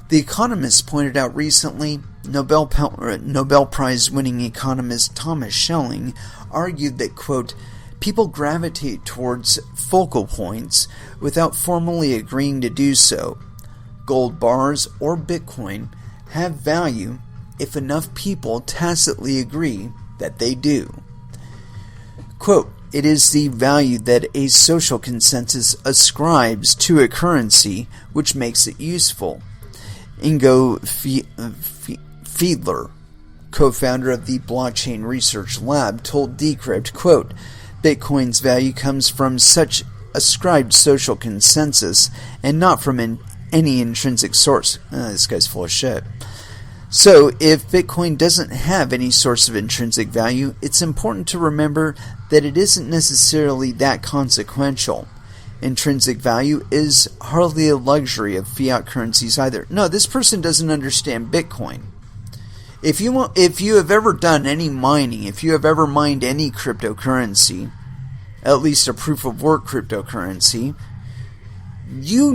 The Economist pointed out recently, Nobel Prize-winning economist Thomas Schelling argued that, quote, people gravitate towards focal points without formally agreeing to do so. Gold bars or Bitcoin have value if enough people tacitly agree that they do. Quote, it is the value that a social consensus ascribes to a currency which makes it useful. Ingo Fiedler, co-founder of the Blockchain Research Lab, told Decrypt, quote, Bitcoin's value comes from such ascribed social consensus and not from any intrinsic source. This guy's full of shit. So, if Bitcoin doesn't have any source of intrinsic value, it's important to remember that it isn't necessarily that consequential. Intrinsic value is hardly a luxury of fiat currencies either. No, this person doesn't understand Bitcoin. If you have ever done any mining, if you have ever mined any cryptocurrency, at least a proof-of-work cryptocurrency, you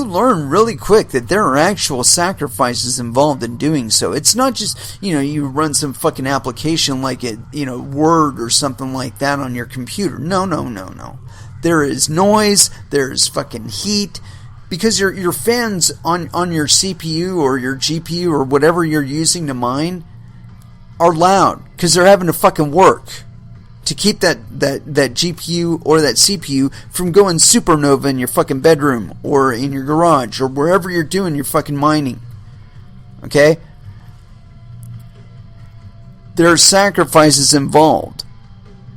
learn really quick that there are actual sacrifices involved in doing so. It's not just, you run some fucking application like it, Word or something like that on your computer. No. There is noise, there is fucking heat, because your fans on your CPU or your GPU or whatever you're using to mine are loud, because they're having to fucking work to keep that GPU or that CPU from going supernova in your fucking bedroom or in your garage or wherever you're doing your fucking mining. Okay? There are sacrifices involved.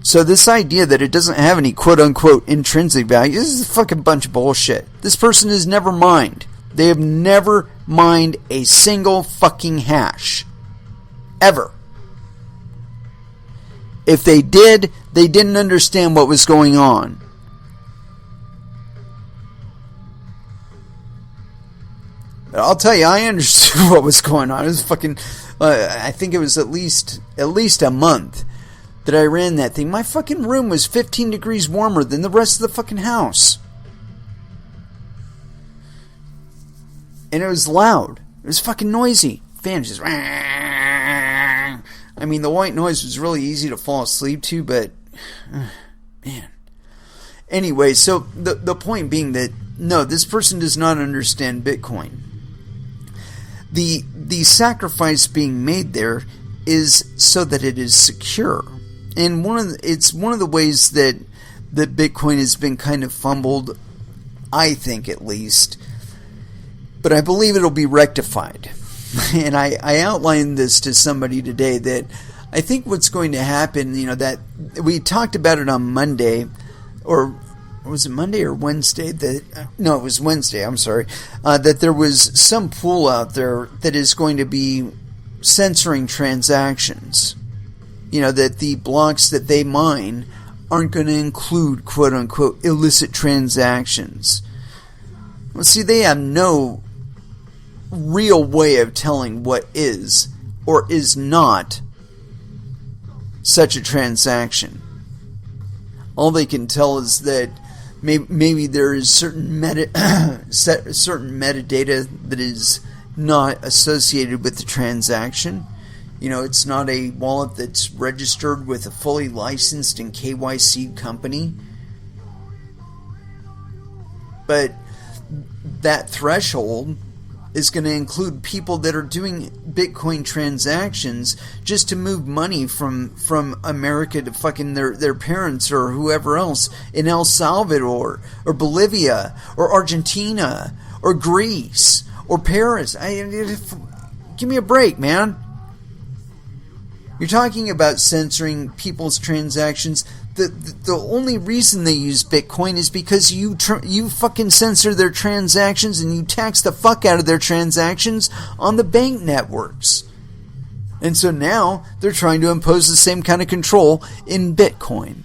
So this idea that it doesn't have any quote-unquote intrinsic value, this is a fucking bunch of bullshit. This person has never mined. They have never mined a single fucking hash. Ever. If they did, they didn't understand what was going on. I'll tell you, I understood what was going on. It was fucking, I think it was at least a month that I ran that thing. My fucking room was 15 degrees warmer than the rest of the fucking house. And it was loud. It was fucking noisy. Fan just... I mean, the white noise was really easy to fall asleep to, but... man. Anyway, so the point being that, no, this person does not understand Bitcoin. The sacrifice being made there is so that it is secure. And it's one of the ways that Bitcoin has been kind of fumbled, I think at least. But I believe it'll be rectified. And I outlined this to somebody today that I think what's going to happen, that we talked about it on Monday, or was it Monday or Wednesday? No, it was Wednesday, I'm sorry. That there was some pool out there that is going to be censoring transactions. That the blocks that they mine aren't going to include quote-unquote illicit transactions. Well, see, they have no real way of telling what is or is not such a transaction. All they can tell is that maybe there is certain metadata that is not associated with the transaction. It's not a wallet that's registered with a fully licensed and KYC'd company. But that threshold is going to include people that are doing Bitcoin transactions just to move money from America to fucking their parents or whoever else in El Salvador or Bolivia or Argentina or Greece or Paris. Give me a break, man. You're talking about censoring people's transactions. The only reason they use Bitcoin is because you fucking censor their transactions and you tax the fuck out of their transactions on the bank networks. And so now they're trying to impose the same kind of control in Bitcoin.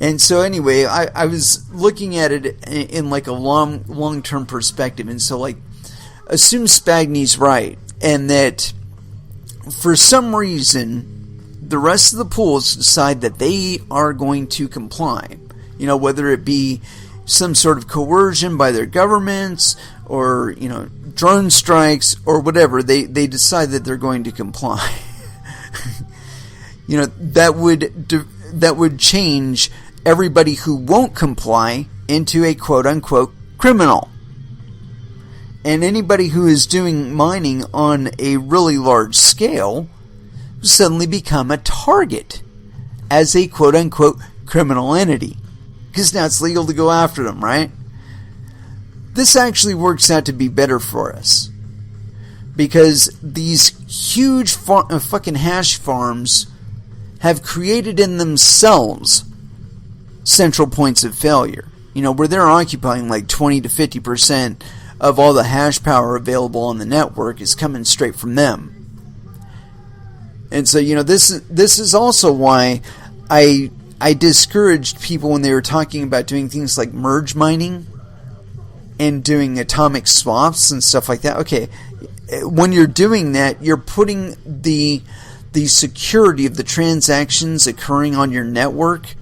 And so anyway, I was looking at it in like a long-term perspective. And so like, assume Spagny's right and that for some reason the rest of the pools decide that they are going to comply. Whether it be some sort of coercion by their governments or, drone strikes or whatever, they decide that they're going to comply. That would change everybody who won't comply into a quote-unquote criminal. And anybody who is doing mining on a really large scale suddenly become a target as a quote-unquote criminal entity. Because now it's legal to go after them, right? This actually works out to be better for us. Because these huge fucking hash farms have created in themselves central points of failure. Where they're occupying like 20 to 50% of all the hash power available on the network is coming straight from them. And so, this is also why I discouraged people when they were talking about doing things like merge mining and doing atomic swaps and stuff like that. Okay, when you're doing that, you're putting the security of the transactions occurring on your network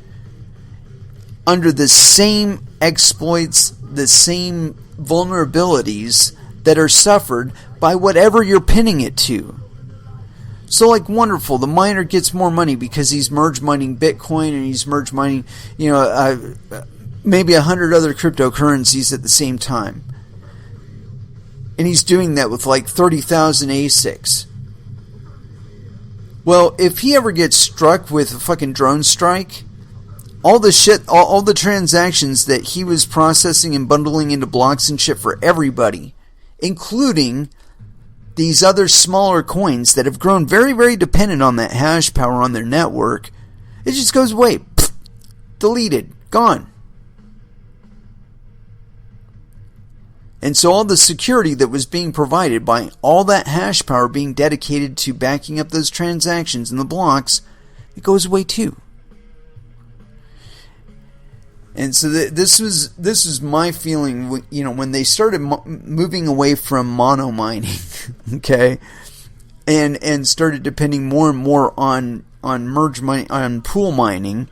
under the same exploits, the same vulnerabilities that are suffered by whatever you're pinning it to. So, like, wonderful, the miner gets more money because he's merge mining Bitcoin and he's merge mining, maybe 100 other cryptocurrencies at the same time. And he's doing that with like 30,000 ASICs. Well, if he ever gets struck with a fucking drone strike, all the transactions that he was processing and bundling into blocks and shit for everybody, including these other smaller coins that have grown very, very dependent on that hash power on their network, it just goes away. Pfft, deleted. Gone. And so all the security that was being provided by all that hash power being dedicated to backing up those transactions in the blocks, it goes away too. And so this was my feeling, you know, when they started moving away from mono mining, okay, and started depending more and more on merge mining, on pool mining,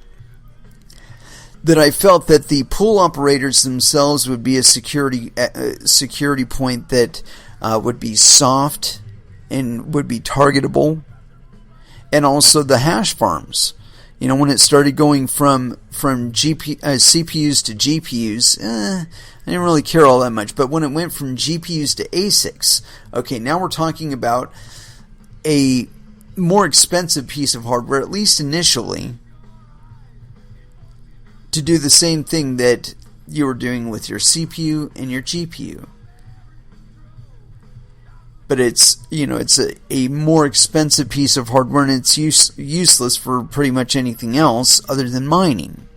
that I felt that the pool operators themselves would be a security point that would be soft and would be targetable, and also the hash farms. You know, when it started going from CPUs to GPUs, I didn't really care all that much. But when it went from GPUs to ASICs, okay, now we're talking about a more expensive piece of hardware, at least initially, to do the same thing that you were doing with your CPU and your GPU. But it's, you know, it's a more expensive piece of hardware, and it's useless for pretty much anything else other than mining.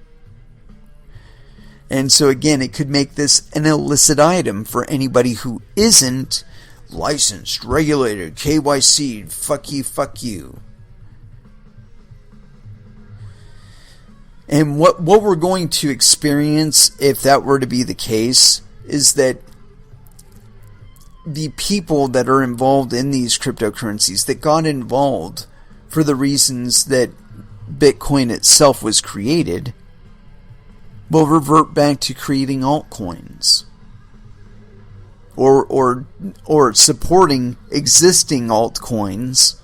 And so again, it could make this an illicit item for anybody who isn't licensed, regulated, KYC, fuck you. And what we're going to experience, if that were to be the case, is that the people that are involved in these cryptocurrencies, that got involved for the reasons that Bitcoin itself was created, will revert back to creating altcoins, or supporting existing altcoins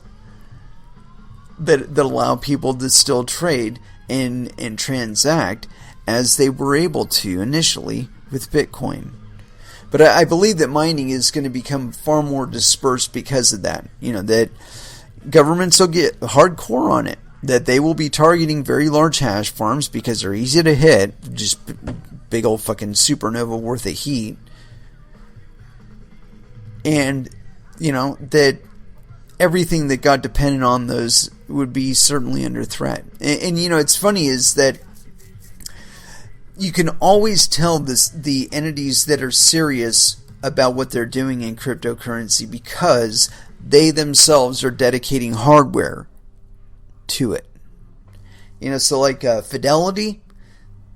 that allow people to still trade and transact as they were able to initially with Bitcoin. But I believe that mining is going to become far more dispersed because of that. You know, that governments will get hardcore on it. That they will be targeting very large hash farms because they're easy to hit. Just big old fucking supernova worth of heat. And, you know, that everything that got dependent on those would be certainly under threat. And you know, it's funny is that you can always tell the entities that are serious about what they're doing in cryptocurrency because they themselves are dedicating hardware to it. You know, so like Fidelity,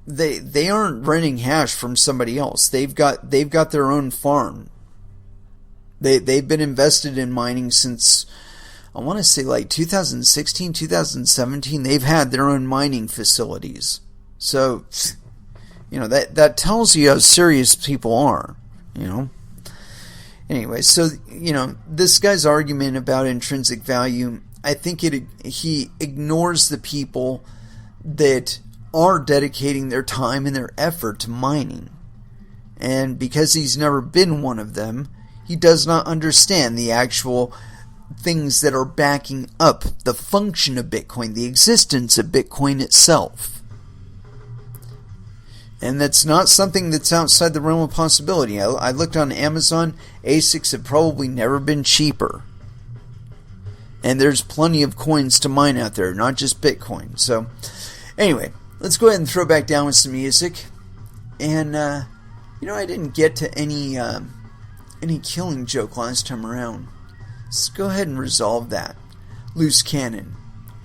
they aren't renting hash from somebody else. They've got their own farm. They've been invested in mining since, I want to say, like 2016, 2017. They've had their own mining facilities. So, you know, that tells you how serious people are, you know. Anyway, so, you know, this guy's argument about intrinsic value, I think he ignores the people that are dedicating their time and their effort to mining. And because he's never been one of them, he does not understand the actual things that are backing up the function of Bitcoin, the existence of Bitcoin itself. And that's not something that's outside the realm of possibility. I looked on Amazon, ASICs have probably never been cheaper. And there's plenty of coins to mine out there, not just Bitcoin. So, anyway, let's go ahead and throw back down with some music. And, you know, I didn't get to any killing joke last time around. Let's go ahead and resolve that. Loose Cannon,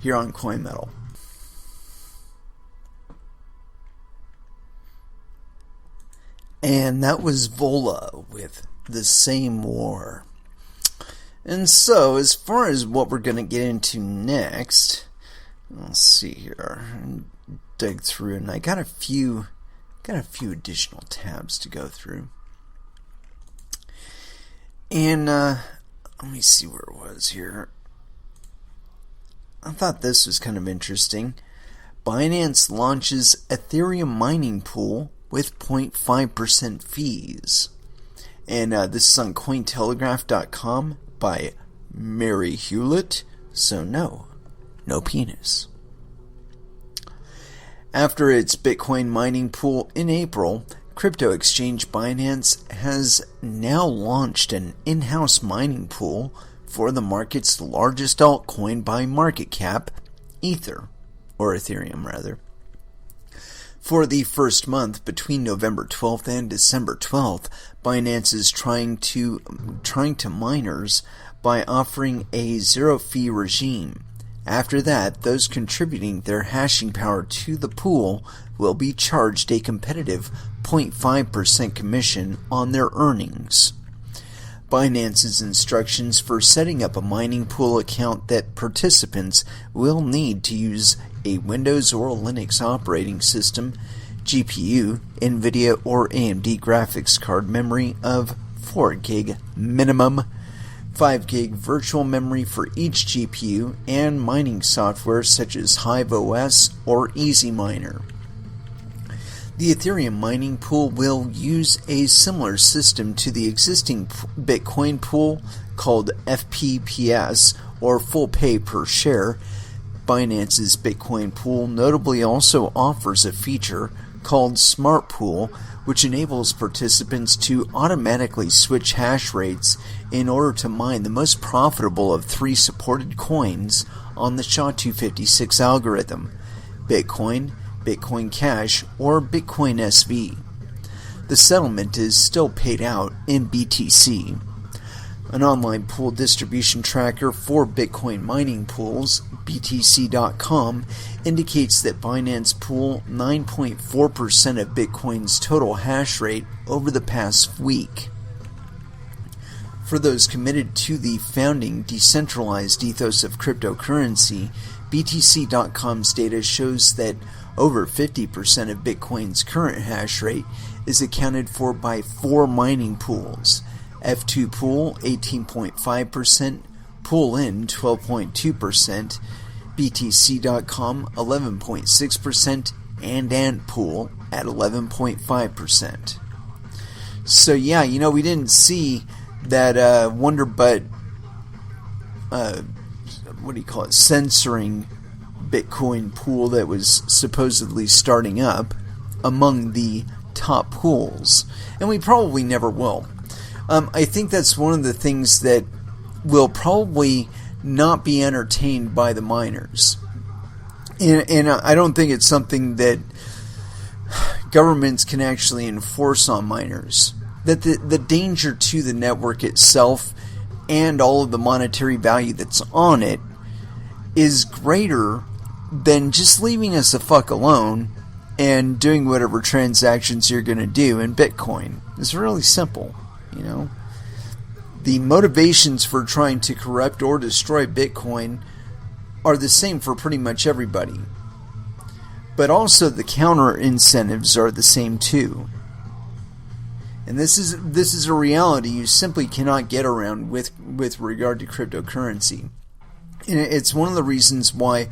here on Coin Metal. And that was Vola with The Same War. And so, as far as what we're going to get into next, let's see here. Dig through, and I got a few additional tabs to go through. And let me see where it was here. I thought this was kind of interesting. Binance launches Ethereum mining pool with 0.5% fees. And this is on Cointelegraph.com by Mary Hewlett. So no penis. After its Bitcoin mining pool in April, crypto exchange Binance has now launched an in-house mining pool for the market's largest altcoin by market cap, Ethereum rather. For the first month between November 12th and December 12th, Binance is trying to miners by offering a zero-fee regime. After that, those contributing their hashing power to the pool will be charged a competitive 0.5% commission on their earnings. Binance's instructions for setting up a mining pool account that participants will need to use a Windows or Linux operating system, GPU, NVIDIA or AMD graphics card memory of 4 GB minimum, 5 GB virtual memory for each GPU, and mining software such as HiveOS or EasyMiner. The Ethereum mining pool will use a similar system to the existing Bitcoin pool called FPPS, or full pay per share. Binance's Bitcoin pool notably also offers a feature called Smart Pool, which enables participants to automatically switch hash rates in order to mine the most profitable of 3 supported coins on the SHA-256 algorithm: Bitcoin, Bitcoin Cash, or Bitcoin SV. The settlement is still paid out in BTC. An online pool distribution tracker for Bitcoin mining pools, BTC.com, indicates that Binance pooled 9.4% of Bitcoin's total hash rate over the past week. For those committed to the founding decentralized ethos of cryptocurrency, BTC.com's data shows that over 50% of Bitcoin's current hash rate is accounted for by 4 mining pools: F2 Pool 18.5%, Pool-In 12.2%, BTC.com 11.6%, and Ant Pool at 11.5%. So yeah, we didn't see that Wonderbutt, censoring Bitcoin pool that was supposedly starting up among the top pools, and we probably never will. I think that's one of the things that will probably not be entertained by the miners, and I don't think it's something that governments can actually enforce on miners. That the danger to the network itself and all of the monetary value that's on it is greater than just leaving us the fuck alone and doing whatever transactions you're going to do in Bitcoin. It's really simple, The motivations for trying to corrupt or destroy Bitcoin are the same for pretty much everybody. But also the counter incentives are the same too. And this is a reality you simply cannot get around with regard to cryptocurrency. And it's one of the reasons why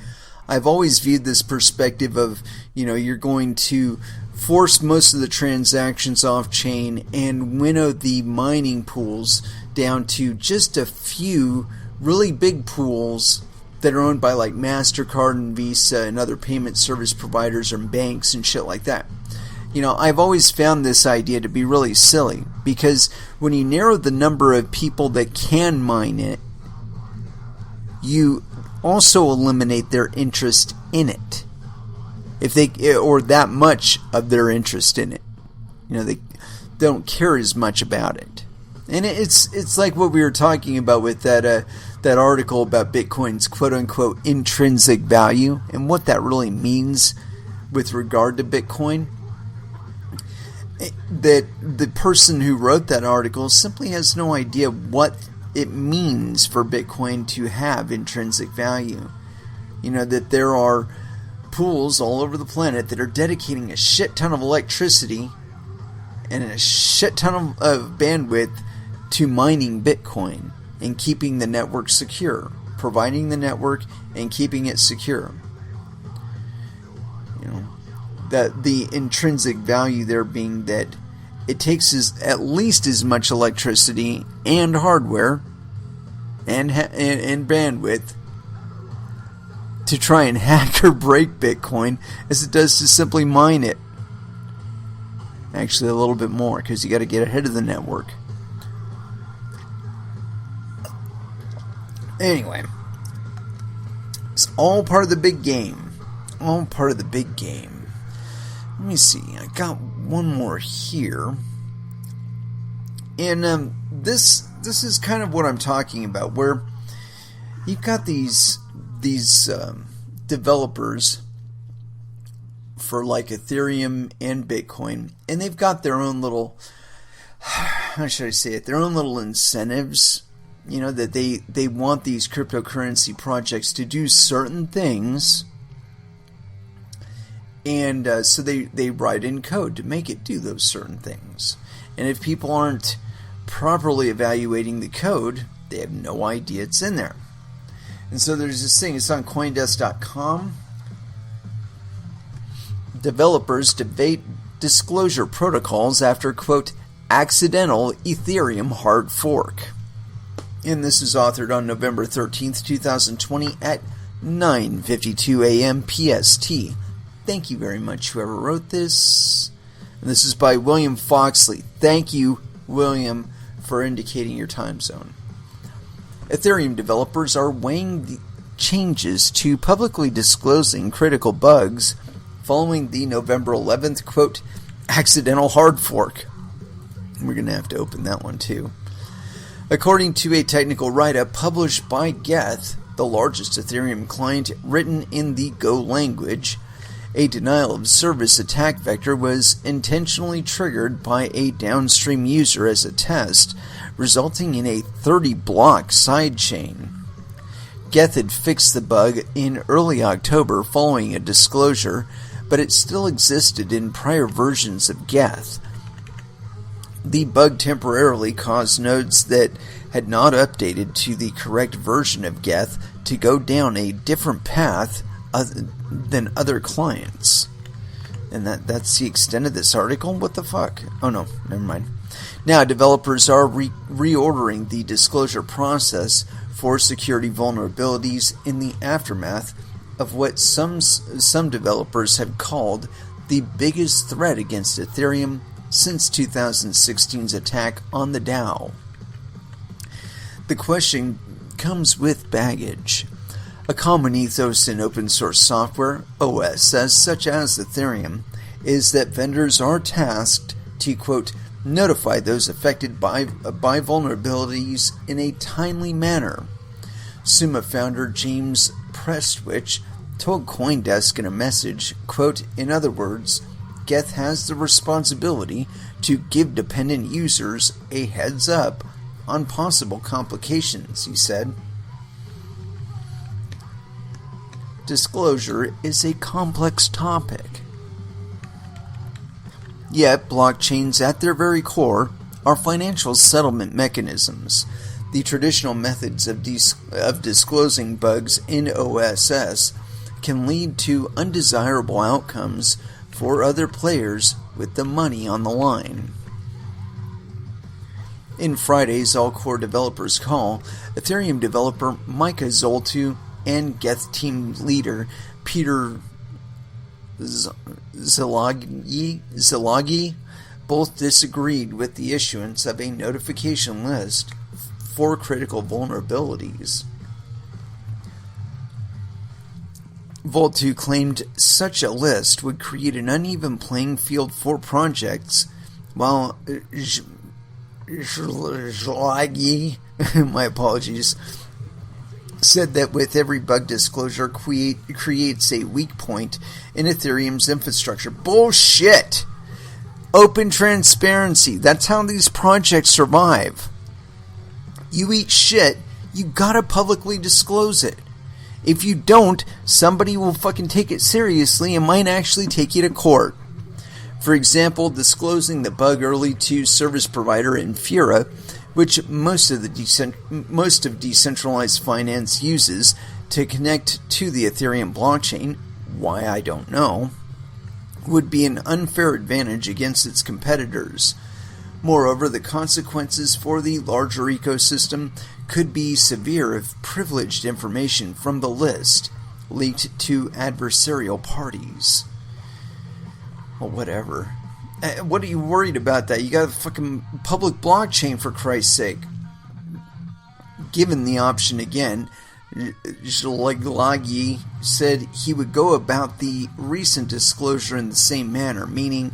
I've always viewed this perspective of, you're going to force most of the transactions off chain and winnow the mining pools down to just a few really big pools that are owned by like MasterCard and Visa and other payment service providers and banks and shit like that. I've always found this idea to be really silly, because when you narrow the number of people that can mine it, you also eliminate their interest in it. Or that much of their interest in it. They don't care as much about it. And it's like what we were talking about with that article about Bitcoin's quote-unquote intrinsic value and what that really means with regard to Bitcoin. That the person who wrote that article simply has no idea what it means for Bitcoin to have intrinsic value. That there are pools all over the planet that are dedicating a shit ton of electricity and a shit ton of bandwidth to mining Bitcoin and keeping the network secure, providing the network and keeping it secure. That the intrinsic value there being that it takes at least as much electricity and hardware and bandwidth to try and hack or break Bitcoin as it does to simply mine it. Actually, a little bit more, because you got to get ahead of the network. Anyway, it's all part of the big game. All part of the big game. Let me see. I got one more here, and this is kind of what I'm talking about, where you've got these these developers for like Ethereum and Bitcoin, and they've got their own little, how should I say it, their own little incentives, you know, that they want these cryptocurrency projects to do certain things, and so they write in code to make it do those certain things. And if people aren't properly evaluating the code, they have no idea it's in there. And so there's this thing, it's on Coindesk.com. Developers debate disclosure protocols after, quote, accidental Ethereum hard fork. And this is authored on November 13th, 2020 at 9:52 a.m. PST. Thank you very much, whoever wrote this. And this is by William Foxley. Thank you, William, for indicating your time zone. Ethereum developers are weighing the changes to publicly disclosing critical bugs following the November 11th, quote, accidental hard fork. We're going to have to open that one too. According to a technical write-up published by Geth, the largest Ethereum client written in the Go language, a denial-of-service attack vector was intentionally triggered by a downstream user as a test, resulting in a 30-block sidechain. Geth had fixed the bug in early October following a disclosure, but it still existed in prior versions of Geth. The bug temporarily caused nodes that had not updated to the correct version of Geth to go down a different path than other clients. And that's the extent of this article? What the fuck? Oh no, never mind. Now developers are reordering the disclosure process for security vulnerabilities in the aftermath of what some developers have called the biggest threat against Ethereum since 2016's attack on the DAO. The question comes with baggage. A common ethos in open source software, OSS, such as Ethereum, is that vendors are tasked to, quote, notify those affected by vulnerabilities in a timely manner. Summa founder James Prestwich told Coindesk in a message, quote, in other words, Geth has the responsibility to give dependent users a heads up on possible complications, he said. Disclosure is a complex topic. Yet, blockchains at their very core are financial settlement mechanisms. The traditional methods of disclosing bugs in OSS can lead to undesirable outcomes for other players with the money on the line. In Friday's all-core developers call, Ethereum developer Micah Zoltu and Geth team leader Peter Zilagi both disagreed with the issuance of a notification list for critical vulnerabilities. Zoltu claimed such a list would create an uneven playing field for projects, while Zilagi, my apologies, said that with every bug disclosure creates a weak point in Ethereum's infrastructure. Bullshit! Open transparency. That's how these projects survive. You eat shit, you gotta publicly disclose it. If you don't, somebody will fucking take it seriously and might actually take you to court. For example, disclosing the bug early to service provider Infura, which most of decentralized finance uses to connect to the Ethereum blockchain, why I don't know, would be an unfair advantage against its competitors. Moreover, the consequences for the larger ecosystem could be severe if privileged information from the list leaked to adversarial parties. Well, whatever. What are you worried about that? You got a fucking public blockchain, for Christ's sake. Given the option again, Zilagi said he would go about the recent disclosure in the same manner, meaning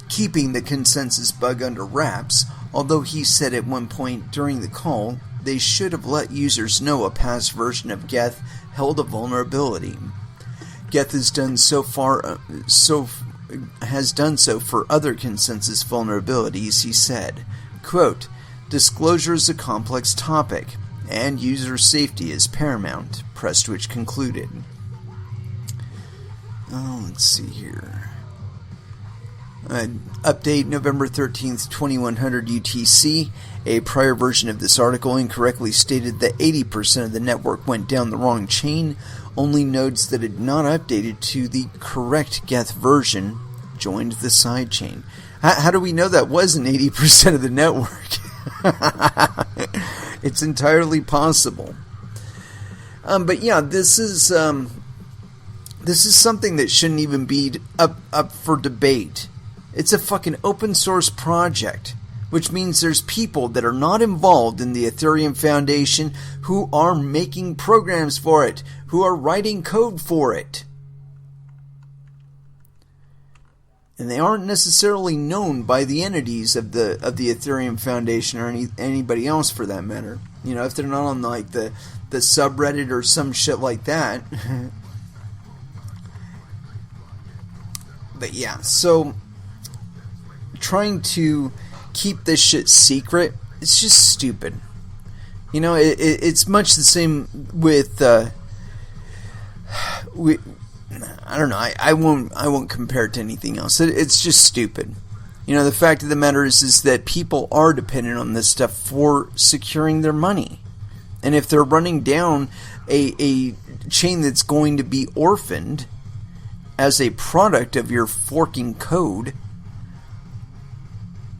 keeping the consensus bug under wraps, although he said at one point during the call they should have let users know a past version of Geth held a vulnerability. Geth has done so for other consensus vulnerabilities, he said. Quote, disclosure is a complex topic, and user safety is paramount, Prestwich concluded. Oh, let's see here. Update November 13th, 2100 UTC. A prior version of this article incorrectly stated that 80% of the network went down the wrong chain. Only nodes that had not updated to the correct Geth version joined the sidechain. How do we know that wasn't 80% of the network? It's entirely possible. But yeah, this is something that shouldn't even be up for debate. It's a fucking open source project, which means there's people that are not involved in the Ethereum Foundation who are making programs for it, who are writing code for it. And they aren't necessarily known by the entities of the Ethereum Foundation or anybody else for that matter. You know, if they're not on like the subreddit or some shit like that. But yeah, so trying to keep this shit secret, it's just stupid. You know, it's much the same with I don't know. I won't compare it to anything else. It's just stupid. You know, the fact of the matter is that people are dependent on this stuff for securing their money, and if they're running down a chain that's going to be orphaned as a product of your forking code,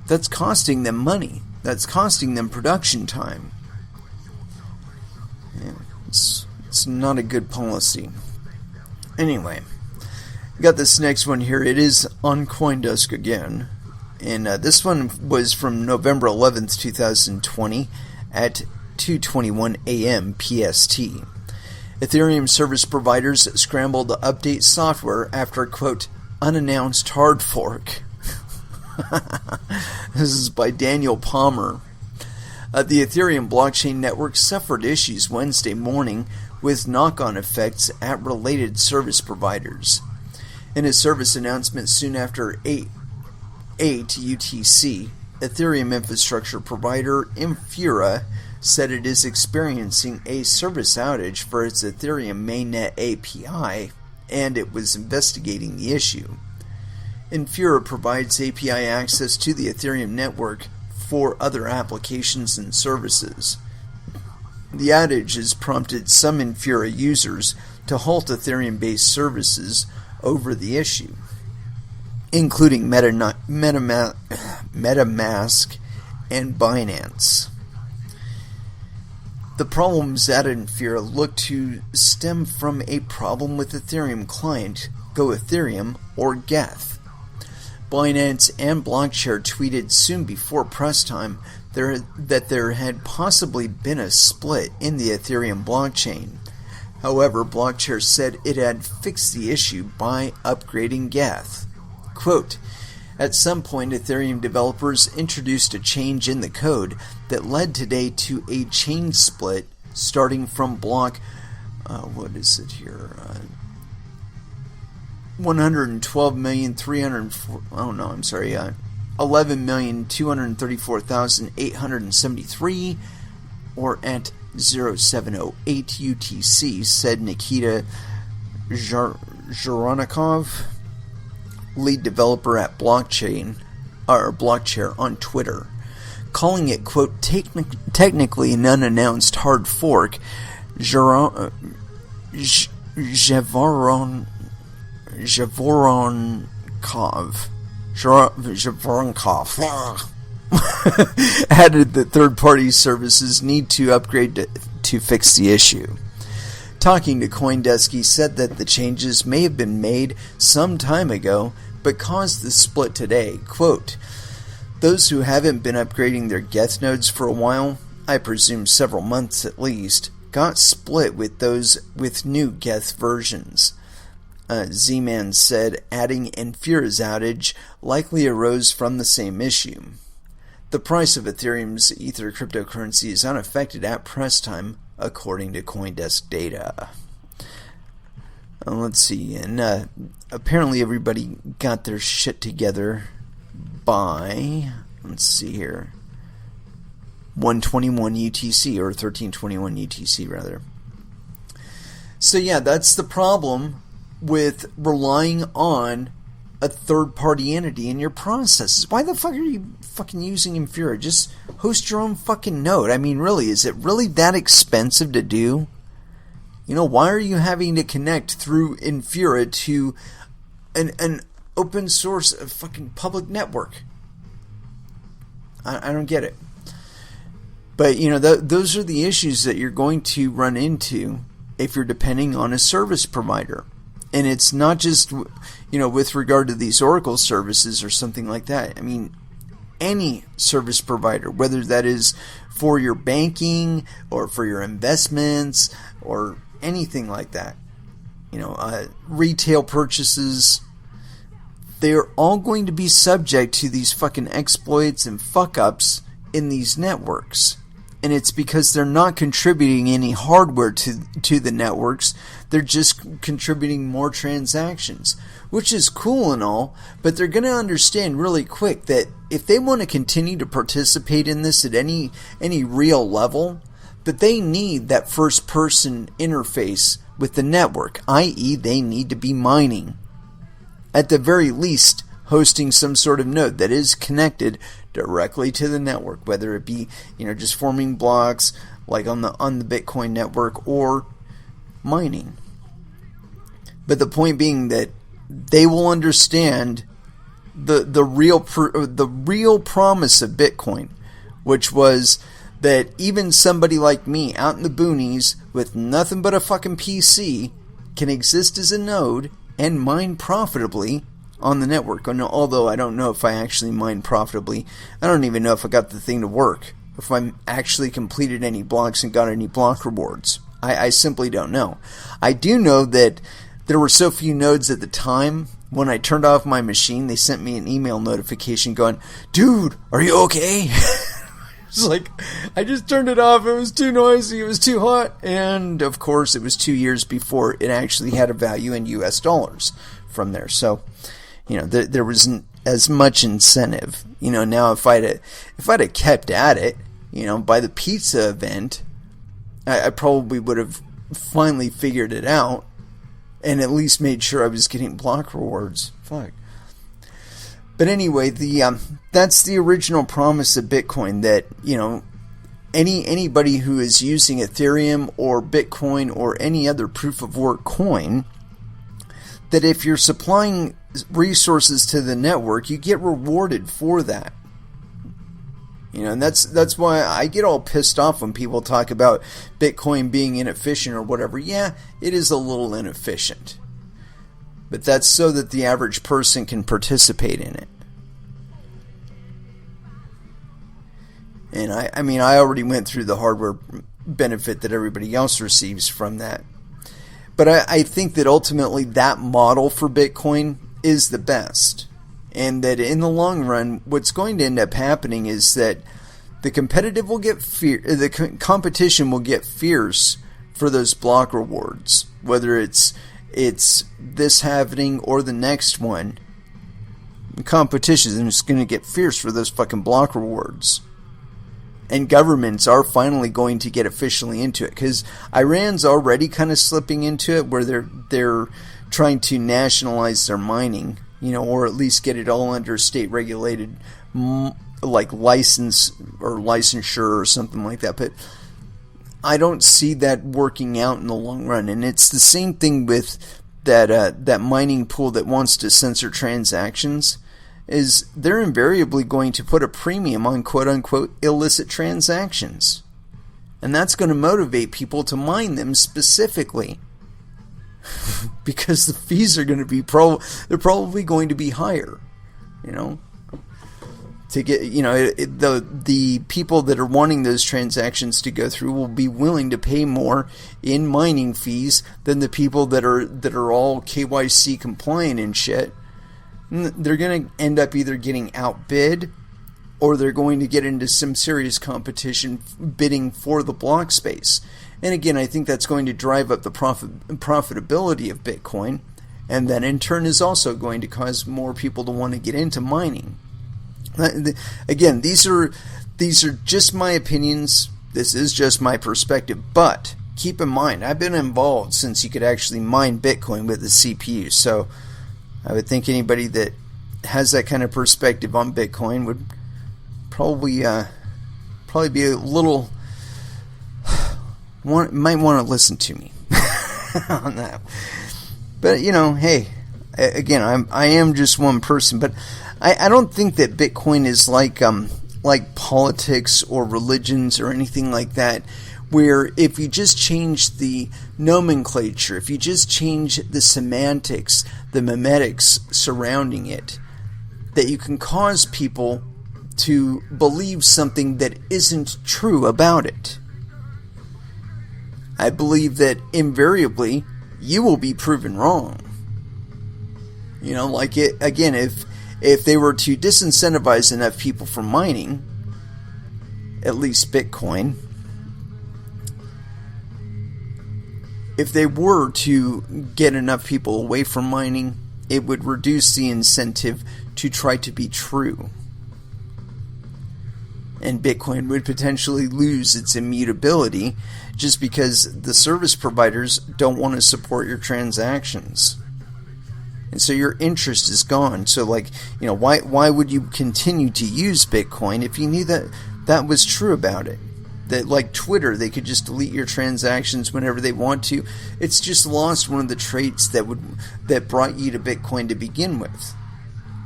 that's costing them money. That's costing them production time. Yeah, it's not a good policy. Anyway, got this next one here. It is on CoinDesk again. And this one was from November 11th, 2020 at 2:21 a.m. PST. Ethereum service providers scrambled to update software after, quote, unannounced hard fork. This is by Daniel Palmer. The Ethereum blockchain network suffered issues Wednesday morning with knock-on effects at related service providers. In a service announcement soon after 8 UTC, Ethereum infrastructure provider Infura said it is experiencing a service outage for its Ethereum mainnet API, and it was investigating the issue. Infura provides API access to the Ethereum network for other applications and services. The outage has prompted some Infura users to halt Ethereum-based services over the issue, including MetaMask and Binance. The problems at Infura look to stem from a problem with Ethereum client, Go Ethereum, or Geth. Binance and Blockchain tweeted soon before press time that there had possibly been a split in the Ethereum blockchain. However, Blockchain said it had fixed the issue by upgrading Geth. Quote, at some point, Ethereum developers introduced a change in the code that led today to a chain split starting from block, 11,234,873, or at 0708 UTC, said Nikita Zhoronikov, lead developer at Blockchain on Twitter, calling it, quote, technically an unannounced hard fork. Zhivoronkov added that third-party services need to upgrade to fix the issue. Talking to CoinDesk, he said that the changes may have been made some time ago, but caused the split today. Quote, those who haven't been upgrading their Geth nodes for a while, I presume several months at least, got split with those with new Geth versions. Z-Man said, adding Infura's outage likely arose from the same issue. The price of Ethereum's Ether cryptocurrency is unaffected at press time, according to CoinDesk data. Let's see, and apparently everybody got their shit together by, let's see here, 121 UTC, or 1321 UTC rather. So yeah, that's the problem with relying on a third-party entity in your processes. Why the fuck are you fucking using Infura? Just host your own fucking node. I mean, really, is it really that expensive to do? You know, why are you having to connect through Infura to an open source fucking public network? I don't get it. But, you know, those are the issues that you're going to run into if you're depending on a service provider. And it's not just, you know, with regard to these Oracle services or something like that. I mean, any service provider, whether that is for your banking or for your investments or anything like that, you know, retail purchases, they're all going to be subject to these fucking exploits and fuck-ups in these networks. And it's because they're not contributing any hardware to the networks. They're just contributing more transactions, which is cool and all, but they're going to understand really quick that if they want to continue to participate in this at any real level, that they need that first-person interface with the network, i.e. they need to be mining. At the very least, hosting some sort of node that is connected directly to the network, whether it be, you know, just forming blocks like on the Bitcoin network or mining. But the point being that they will understand the real promise of Bitcoin, which was that even somebody like me out in the boonies with nothing but a fucking PC can exist as a node and mine profitably on the network. Although I don't know if I actually mine profitably. I don't even know if I got the thing to work, if I actually completed any blocks and got any block rewards. I simply don't know. I do know that there were so few nodes at the time. When I turned off my machine, they sent me an email notification going, "Dude, are you okay?" It's like, I just turned it off. It was too noisy. It was too hot. And, of course, it was 2 years before it actually had a value in US dollars from there. So, you know, there wasn't as much incentive. You know, now if I'd have kept at it, you know, by the pizza event, I probably would have finally figured it out and at least made sure I was getting block rewards. Fuck. But anyway, that's the original promise of Bitcoin, that, you know, anybody who is using Ethereum or Bitcoin or any other proof of work coin, that if you're supplying resources to the network, you get rewarded for that. You know, and that's why I get all pissed off when people talk about Bitcoin being inefficient or whatever. Yeah, it is a little inefficient. But that's so that the average person can participate in it. And I mean, I already went through the hardware benefit that everybody else receives from that. But I think that ultimately that model for Bitcoin is the best. And that in the long run, what's going to end up happening is that the competition will get fierce for those block rewards, whether it's this happening or the next one. The competition is going to get fierce for those fucking block rewards. And governments are finally going to get officially into it, because Iran's already kind of slipping into it, where they're trying to nationalize their mining, you know, or at least get it all under state regulated, like license or licensure or something like that. But I don't see that working out in the long run. And it's the same thing with that mining pool that wants to censor transactions. Is they're invariably going to put a premium on quote-unquote illicit transactions. And that's going to motivate people to mine them specifically. Because the fees are going to be they're probably going to be higher, you know. To get, you know, the people that are wanting those transactions to go through will be willing to pay more in mining fees than the people that are all KYC compliant and shit. They're going to end up either getting outbid or they're going to get into some serious competition bidding for the block space. And again, I think that's going to drive up the profitability of Bitcoin, and that in turn is also going to cause more people to want to get into mining. Again, these are just my opinions. This is just my perspective, but keep in mind, I've been involved since you could actually mine Bitcoin with the CPU, so I would think anybody that has that kind of perspective on Bitcoin would probably be a little might want to listen to me on that. But hey, again, I am just one person, but I don't think that Bitcoin is like politics or religions or anything like that, where if you just change the nomenclature, if you just change the semantics, the memetics surrounding it, that you can cause people to believe something that isn't true about it. I believe that invariably you will be proven wrong. Again, if they were to disincentivize enough people from mining, at least Bitcoin, if they were to get enough people away from mining, it would reduce the incentive to try to be true. And Bitcoin would potentially lose its immutability just because the service providers don't want to support your transactions. And so your interest is gone. So why would you continue to use Bitcoin if you knew that was true about it? That like Twitter, they could just delete your transactions whenever they want to. It's just lost one of the traits that brought you to Bitcoin to begin with.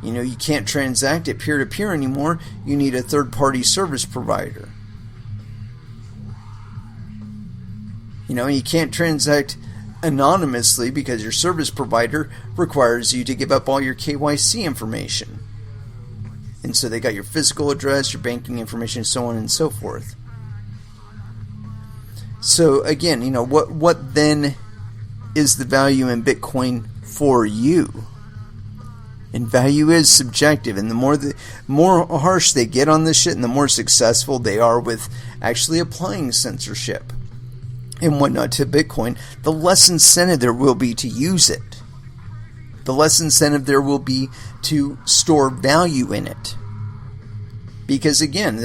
You can't transact it peer-to-peer anymore. You need a third-party service provider. You can't transact anonymously because your service provider requires you to give up all your KYC information. And so they got your physical address, your banking information, so on and so forth. So again, what then is the value in Bitcoin for you? And value is subjective, and the more harsh they get on this shit, and the more successful they are with actually applying censorship and whatnot to Bitcoin, the less incentive there will be to use it. The less incentive there will be to store value in it. Because again,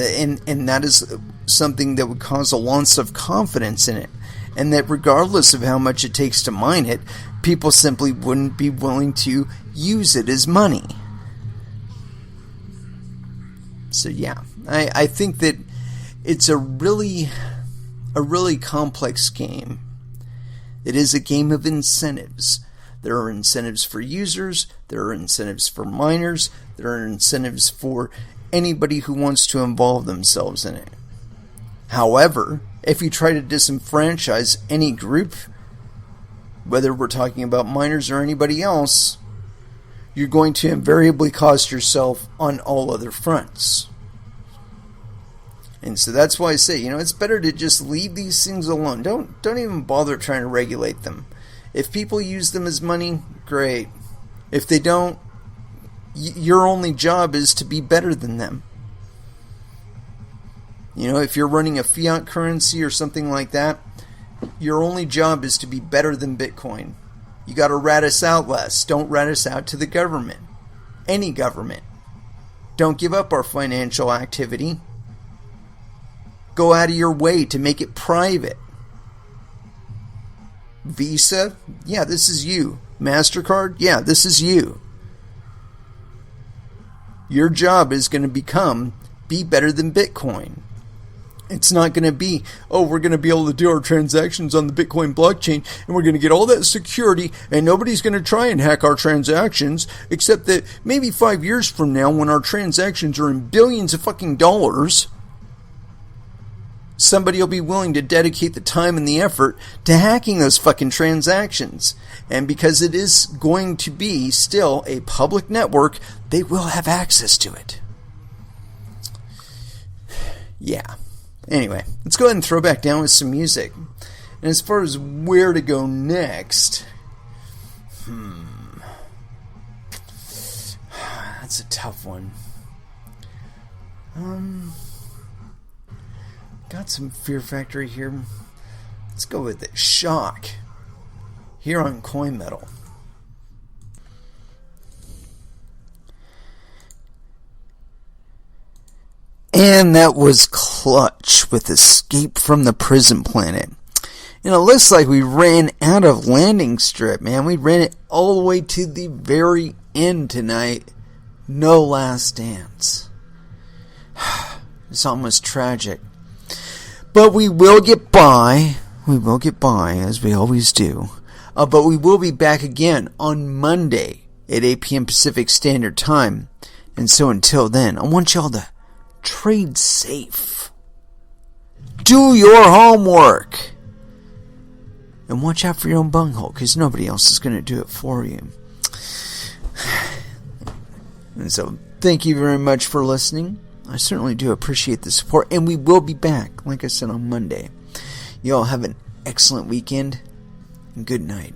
and that is something that would cause a loss of confidence in it. And that regardless of how much it takes to mine it, people simply wouldn't be willing to use it as money. So yeah, I think that it's a really complex game. It is a game of incentives. There are incentives for users, there are incentives for miners, there are incentives for anybody who wants to involve themselves in it. However, if you try to disenfranchise any group, whether we're talking about miners or anybody else, you're going to invariably cost yourself on all other fronts. And so that's why I say, it's better to just leave these things alone. Don't even bother trying to regulate them. If people use them as money, great. If they don't, your only job is to be better than them. If you're running a fiat currency or something like that, your only job is to be better than Bitcoin. You got to rat us out less. Don't rat us out to the government. Any government. Don't give up our financial activity. Go out of your way to make it private. Visa? Yeah, this is you. MasterCard? Yeah, this is you. Your job is going to be better than Bitcoin. It's not going to be, we're going to be able to do our transactions on the Bitcoin blockchain, and we're going to get all that security, and nobody's going to try and hack our transactions, except that maybe 5 years from now, when our transactions are in billions of fucking dollars, somebody will be willing to dedicate the time and the effort to hacking those fucking transactions. And because it is going to be still a public network, they will have access to it. Yeah. Anyway, let's go ahead and throw back down with some music. And as far as where to go next, that's a tough one. Got some Fear Factory here. Let's go with it. Shock. Here on Coin Metal. And that was Clutch with Escape from the Prison Planet. And it looks like we ran out of landing strip, man. We ran it all the way to the very end tonight. No last dance. It's almost tragic. But we will get by. We will get by, as we always do. But we will be back again on Monday at 8 p.m. Pacific Standard Time. And so until then, I want y'all to trade safe. Do your homework. And watch out for your own bunghole, because nobody else is going to do it for you. And so, thank you very much for listening. I certainly do appreciate the support. And we will be back, like I said, on Monday. You all have an excellent weekend. And good night.